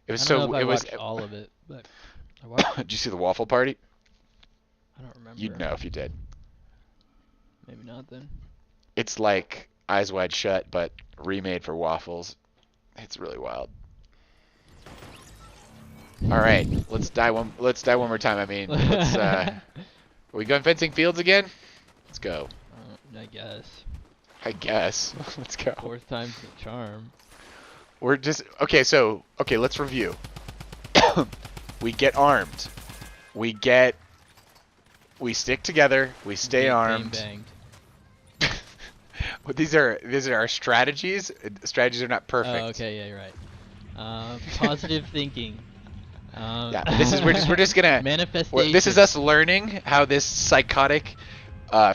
It was I don't so know if it I was watched all of it, but I watched. Did you see the waffle party? I don't remember. You'd know if you did. Maybe not then. It's like Eyes Wide Shut but remade for waffles. It's really wild. All right, let's die one more time. I mean, let's are we going fencing fields again? Let's go. I guess. I guess. Let's go. Fourth time's the charm. We're just okay. So let's review. We get armed. We stick together. We stay armed. Banged. These are our strategies. Strategies are not perfect. Oh, okay, yeah, you're right. Positive thinking. Yeah, but this is we're just gonna Manifestation. this is us learning how this psychotic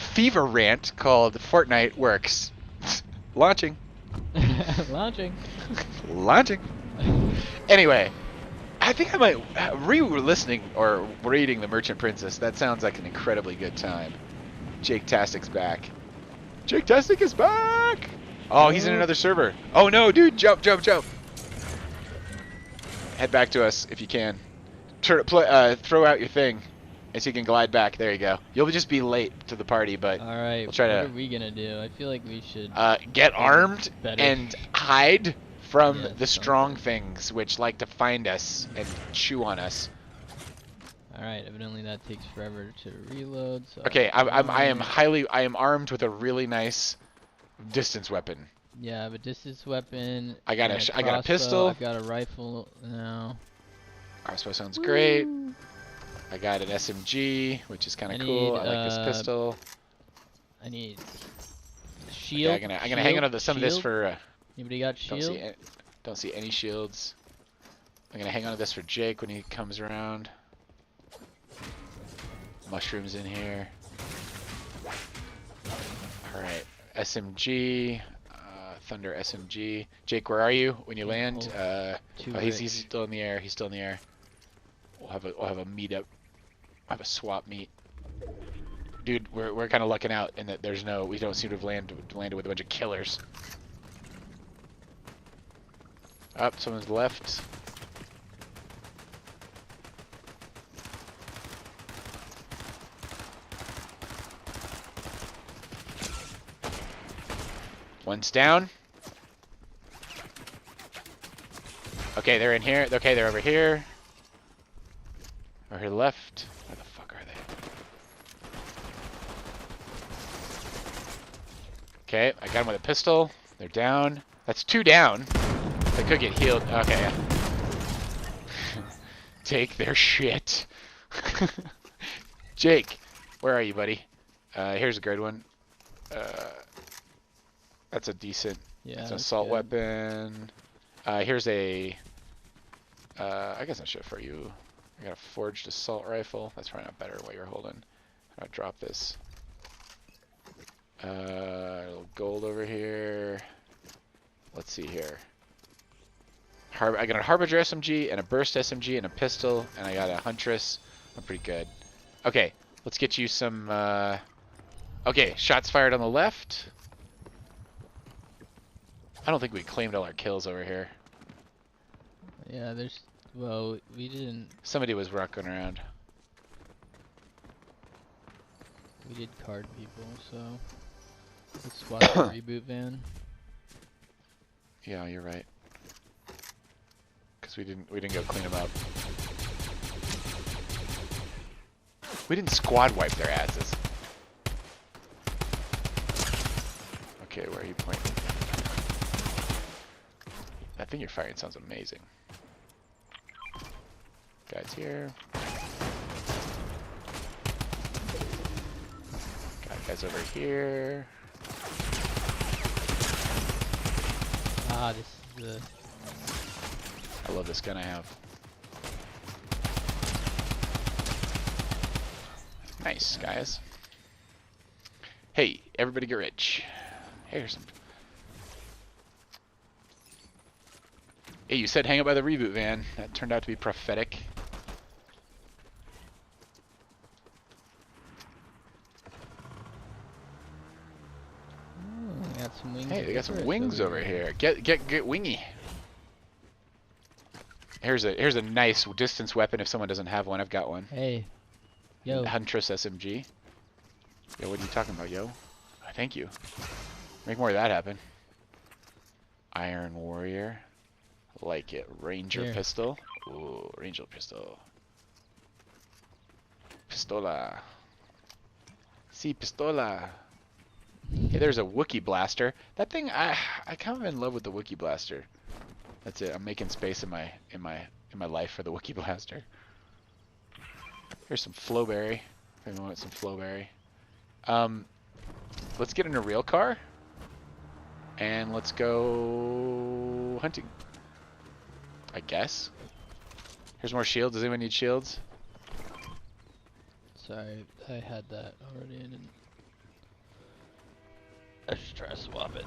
fever rant called Fortnite works. Launching. Launching. Launching. Anyway, I think I might re-listening or reading The Merchant Princess. That sounds like an incredibly good time. Jake Tastic's back. Jake Tastic is back! Oh, he's in another server. Oh no, dude, jump, jump, jump. Head back to us if you can. Throw out your thing, and so you can glide back. There you go. You'll just be late to the party, but All right. we'll try what to are we gonna do? I feel like we should get armed better. and hide from Yeah, the strong things, which like to find us and chew on us. All right. Evidently that takes forever to reload. So Okay, I am armed with a really nice distance weapon. Yeah, I have a distance weapon. I got and I got a crossbow. pistol. I've got a rifle now. Crossbow sounds great. I got an SMG, which is kind of cool. I like this pistol. I need shield. Okay, I'm gonna hang on to some of this for. Anybody got shield? Don't see any shields. I'm gonna hang on to this for Jake when he comes around. Mushrooms in here. All right, SMG. Thunder SMG. Jake, where are you when you land? Oh, he's still in the air. He's still in the air. We'll have a meetup. We'll have a swap meet. Dude, we're kind of lucking out in that we don't seem to have landed with a bunch of killers. Up, someone's left. One's down. Okay, they're in here. Okay, they're over here. Over here left. Where the fuck are they? Okay, I got them with a pistol. They're down. That's 2 down. They could get healed. Okay, yeah. Take their shit. Jake, where are you, buddy? Here's a good one. That's a decent. Yeah. It's an assault weapon. Here's a. I guess I should for you. I got a forged assault rifle. That's probably not better what you're holding. I'll drop this. A little gold over here. Let's see here. I got a Harbinger SMG and a Burst SMG and a pistol, and I got a Huntress. I'm pretty good. Okay, let's get you some. Okay, shots fired on the left. I don't think we claimed all our kills over here. Yeah, well, we didn't. Somebody was rocking around. We did card people, so let's swap the reboot van. Yeah, you're right. Because we didn't go clean them up. We didn't squad wipe their asses. Okay, where are you pointing? That thing you're firing sounds amazing. Guys here. Got guys over here. Ah, this is the. I love this gun I have. Nice, guys. Hey, everybody get rich. Here's some. Hey, you said hang out by the reboot van. That turned out to be prophetic. They got some wings. Hey, they got some wings over here. Get wingy. Here's a nice distance weapon if someone doesn't have one. I've got one. Hey. Yo. Huntress SMG. Yo, what are you talking about, yo? Oh, thank you. Make more of that happen. Iron Warrior. Like it. Ranger pistol. Ooh, Ranger pistol. Pistola. Si, pistola. Hey, there's a Wookiee blaster. That thing, I kind of in love with the Wookiee blaster. That's it. I'm making space in my life for the Wookiee blaster. Here's some flowberry. If anyone wants some flowberry. Let's get in a real car. And let's go hunting. I guess. Here's more shields. Does anyone need shields? Sorry, I had that already. I didn't. I should try to swap it.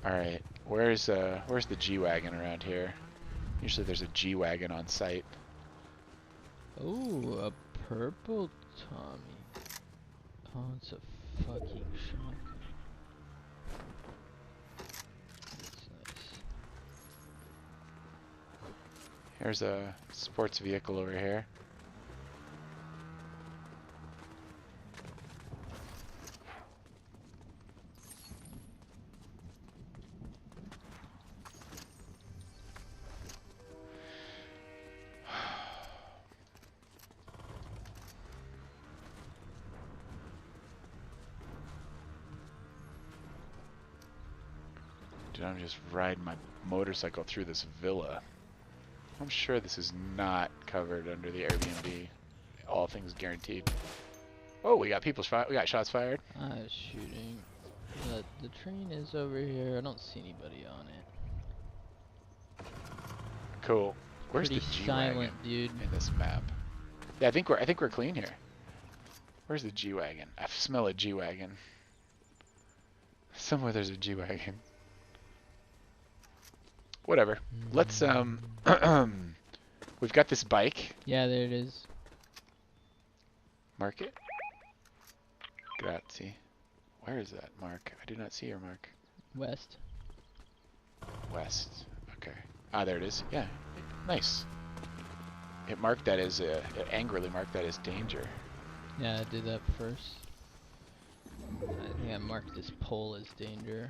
All right. Where's the G-Wagon around here? Usually there's a G-Wagon on site. Oh, a purple Tommy. Oh, it's a fucking shotgun. That's nice. Here's a sports vehicle over here. Dude, I'm just riding my motorcycle through this villa. I'm sure this is not covered under the Airbnb. All things guaranteed. Oh, we got we got shots fired. I was shooting. The train is over here. I don't see anybody on it. Cool. Where's Pretty the G-Wagon silent, dude. in this map? Yeah, I think we're clean here. Where's the G-Wagon? I smell a G-Wagon. Somewhere there's a G-Wagon. Whatever. Let's we've got this bike. Yeah, there it is. Mark it. Grazie. Where is that mark? I do not see your mark. West. West. Okay. Ah, there it is. Yeah. Nice. It marked that as it angrily marked that as danger. Yeah, I did that first. I think I marked this pole as danger.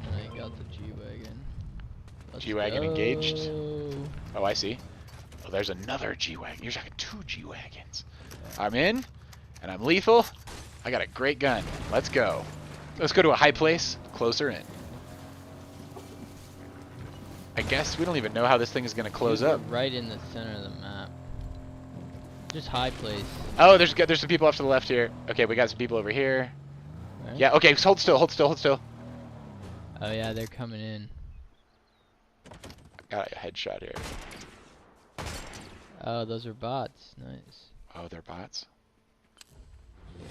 And I got the G-Wagon. G-Wagon engaged. Oh, I see. Oh, there's another G-Wagon. You're talking 2 G-Wagons. Yeah. I'm in, and I'm lethal. I got a great gun. Let's go. Let's go to a high place, closer in. I guess we don't even know how this thing is going to close up. Right in the center of the map. Just high place. Oh, there's some people off to the left here. Okay, we got some people over here. Right? Yeah, okay, hold still, hold still, hold still. Oh yeah, they're coming in. Got a headshot here. Oh, those are bots. Nice. Oh, they're bots?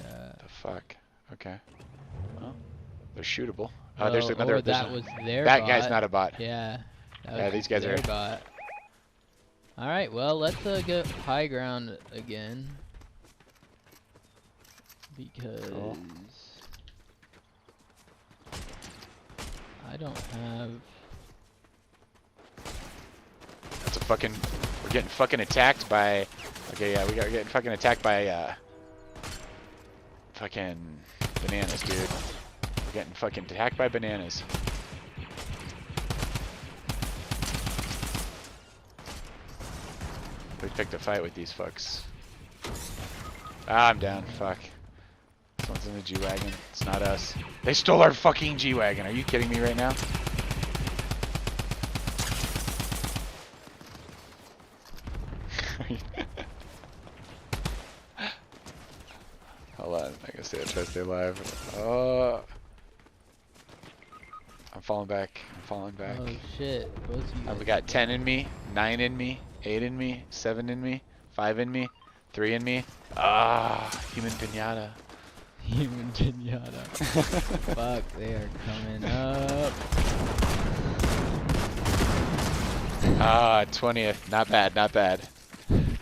Yeah. The fuck? Okay. Well, they're shootable. Oh, there's another. Or that was their that bot. guy's not a bot. Yeah. Yeah, these guys their are. Bot. All right, well, let's get high ground again. Because Cool. I don't have. That's a fucking. We're getting fucking attacked by. Okay, yeah, we're getting fucking attacked by fucking bananas, dude. We're getting fucking attacked by bananas. We picked a fight with these fucks. Ah, I'm down. Fuck. This one's in the G-Wagon. It's not us. They stole our fucking G-Wagon. Are you kidding me right now? Hold on. I gotta try to stay alive. Oh. I'm falling back. I'm falling back. Oh shit! Both of you. We got 10 in me, 9 in me, 8 in me, 7 in me, 5 in me, 3 in me. Ah, human pinata. Human pinata. Fuck, they are coming up. Ah, 20th. Not bad, not bad.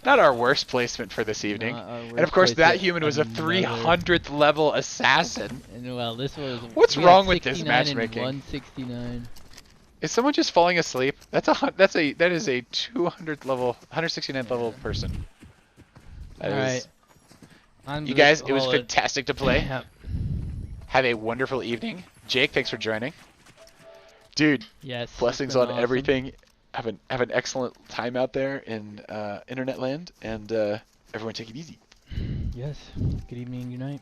Not our worst placement for this evening. And of course, that placement. human was a 300th level assassin. And well, this was. What's we wrong had with this 69 and matchmaking? 169. Is someone just falling asleep? That is a 200th level, 169th level person. That is. Alright. You guys, it was fantastic to play. Yep. Have a wonderful evening. Jake, thanks for joining. Dude, Yes. blessings it's been on awesome. everything. Have an excellent time out there in internet land, and everyone take it easy. Yes. Good evening. Good night.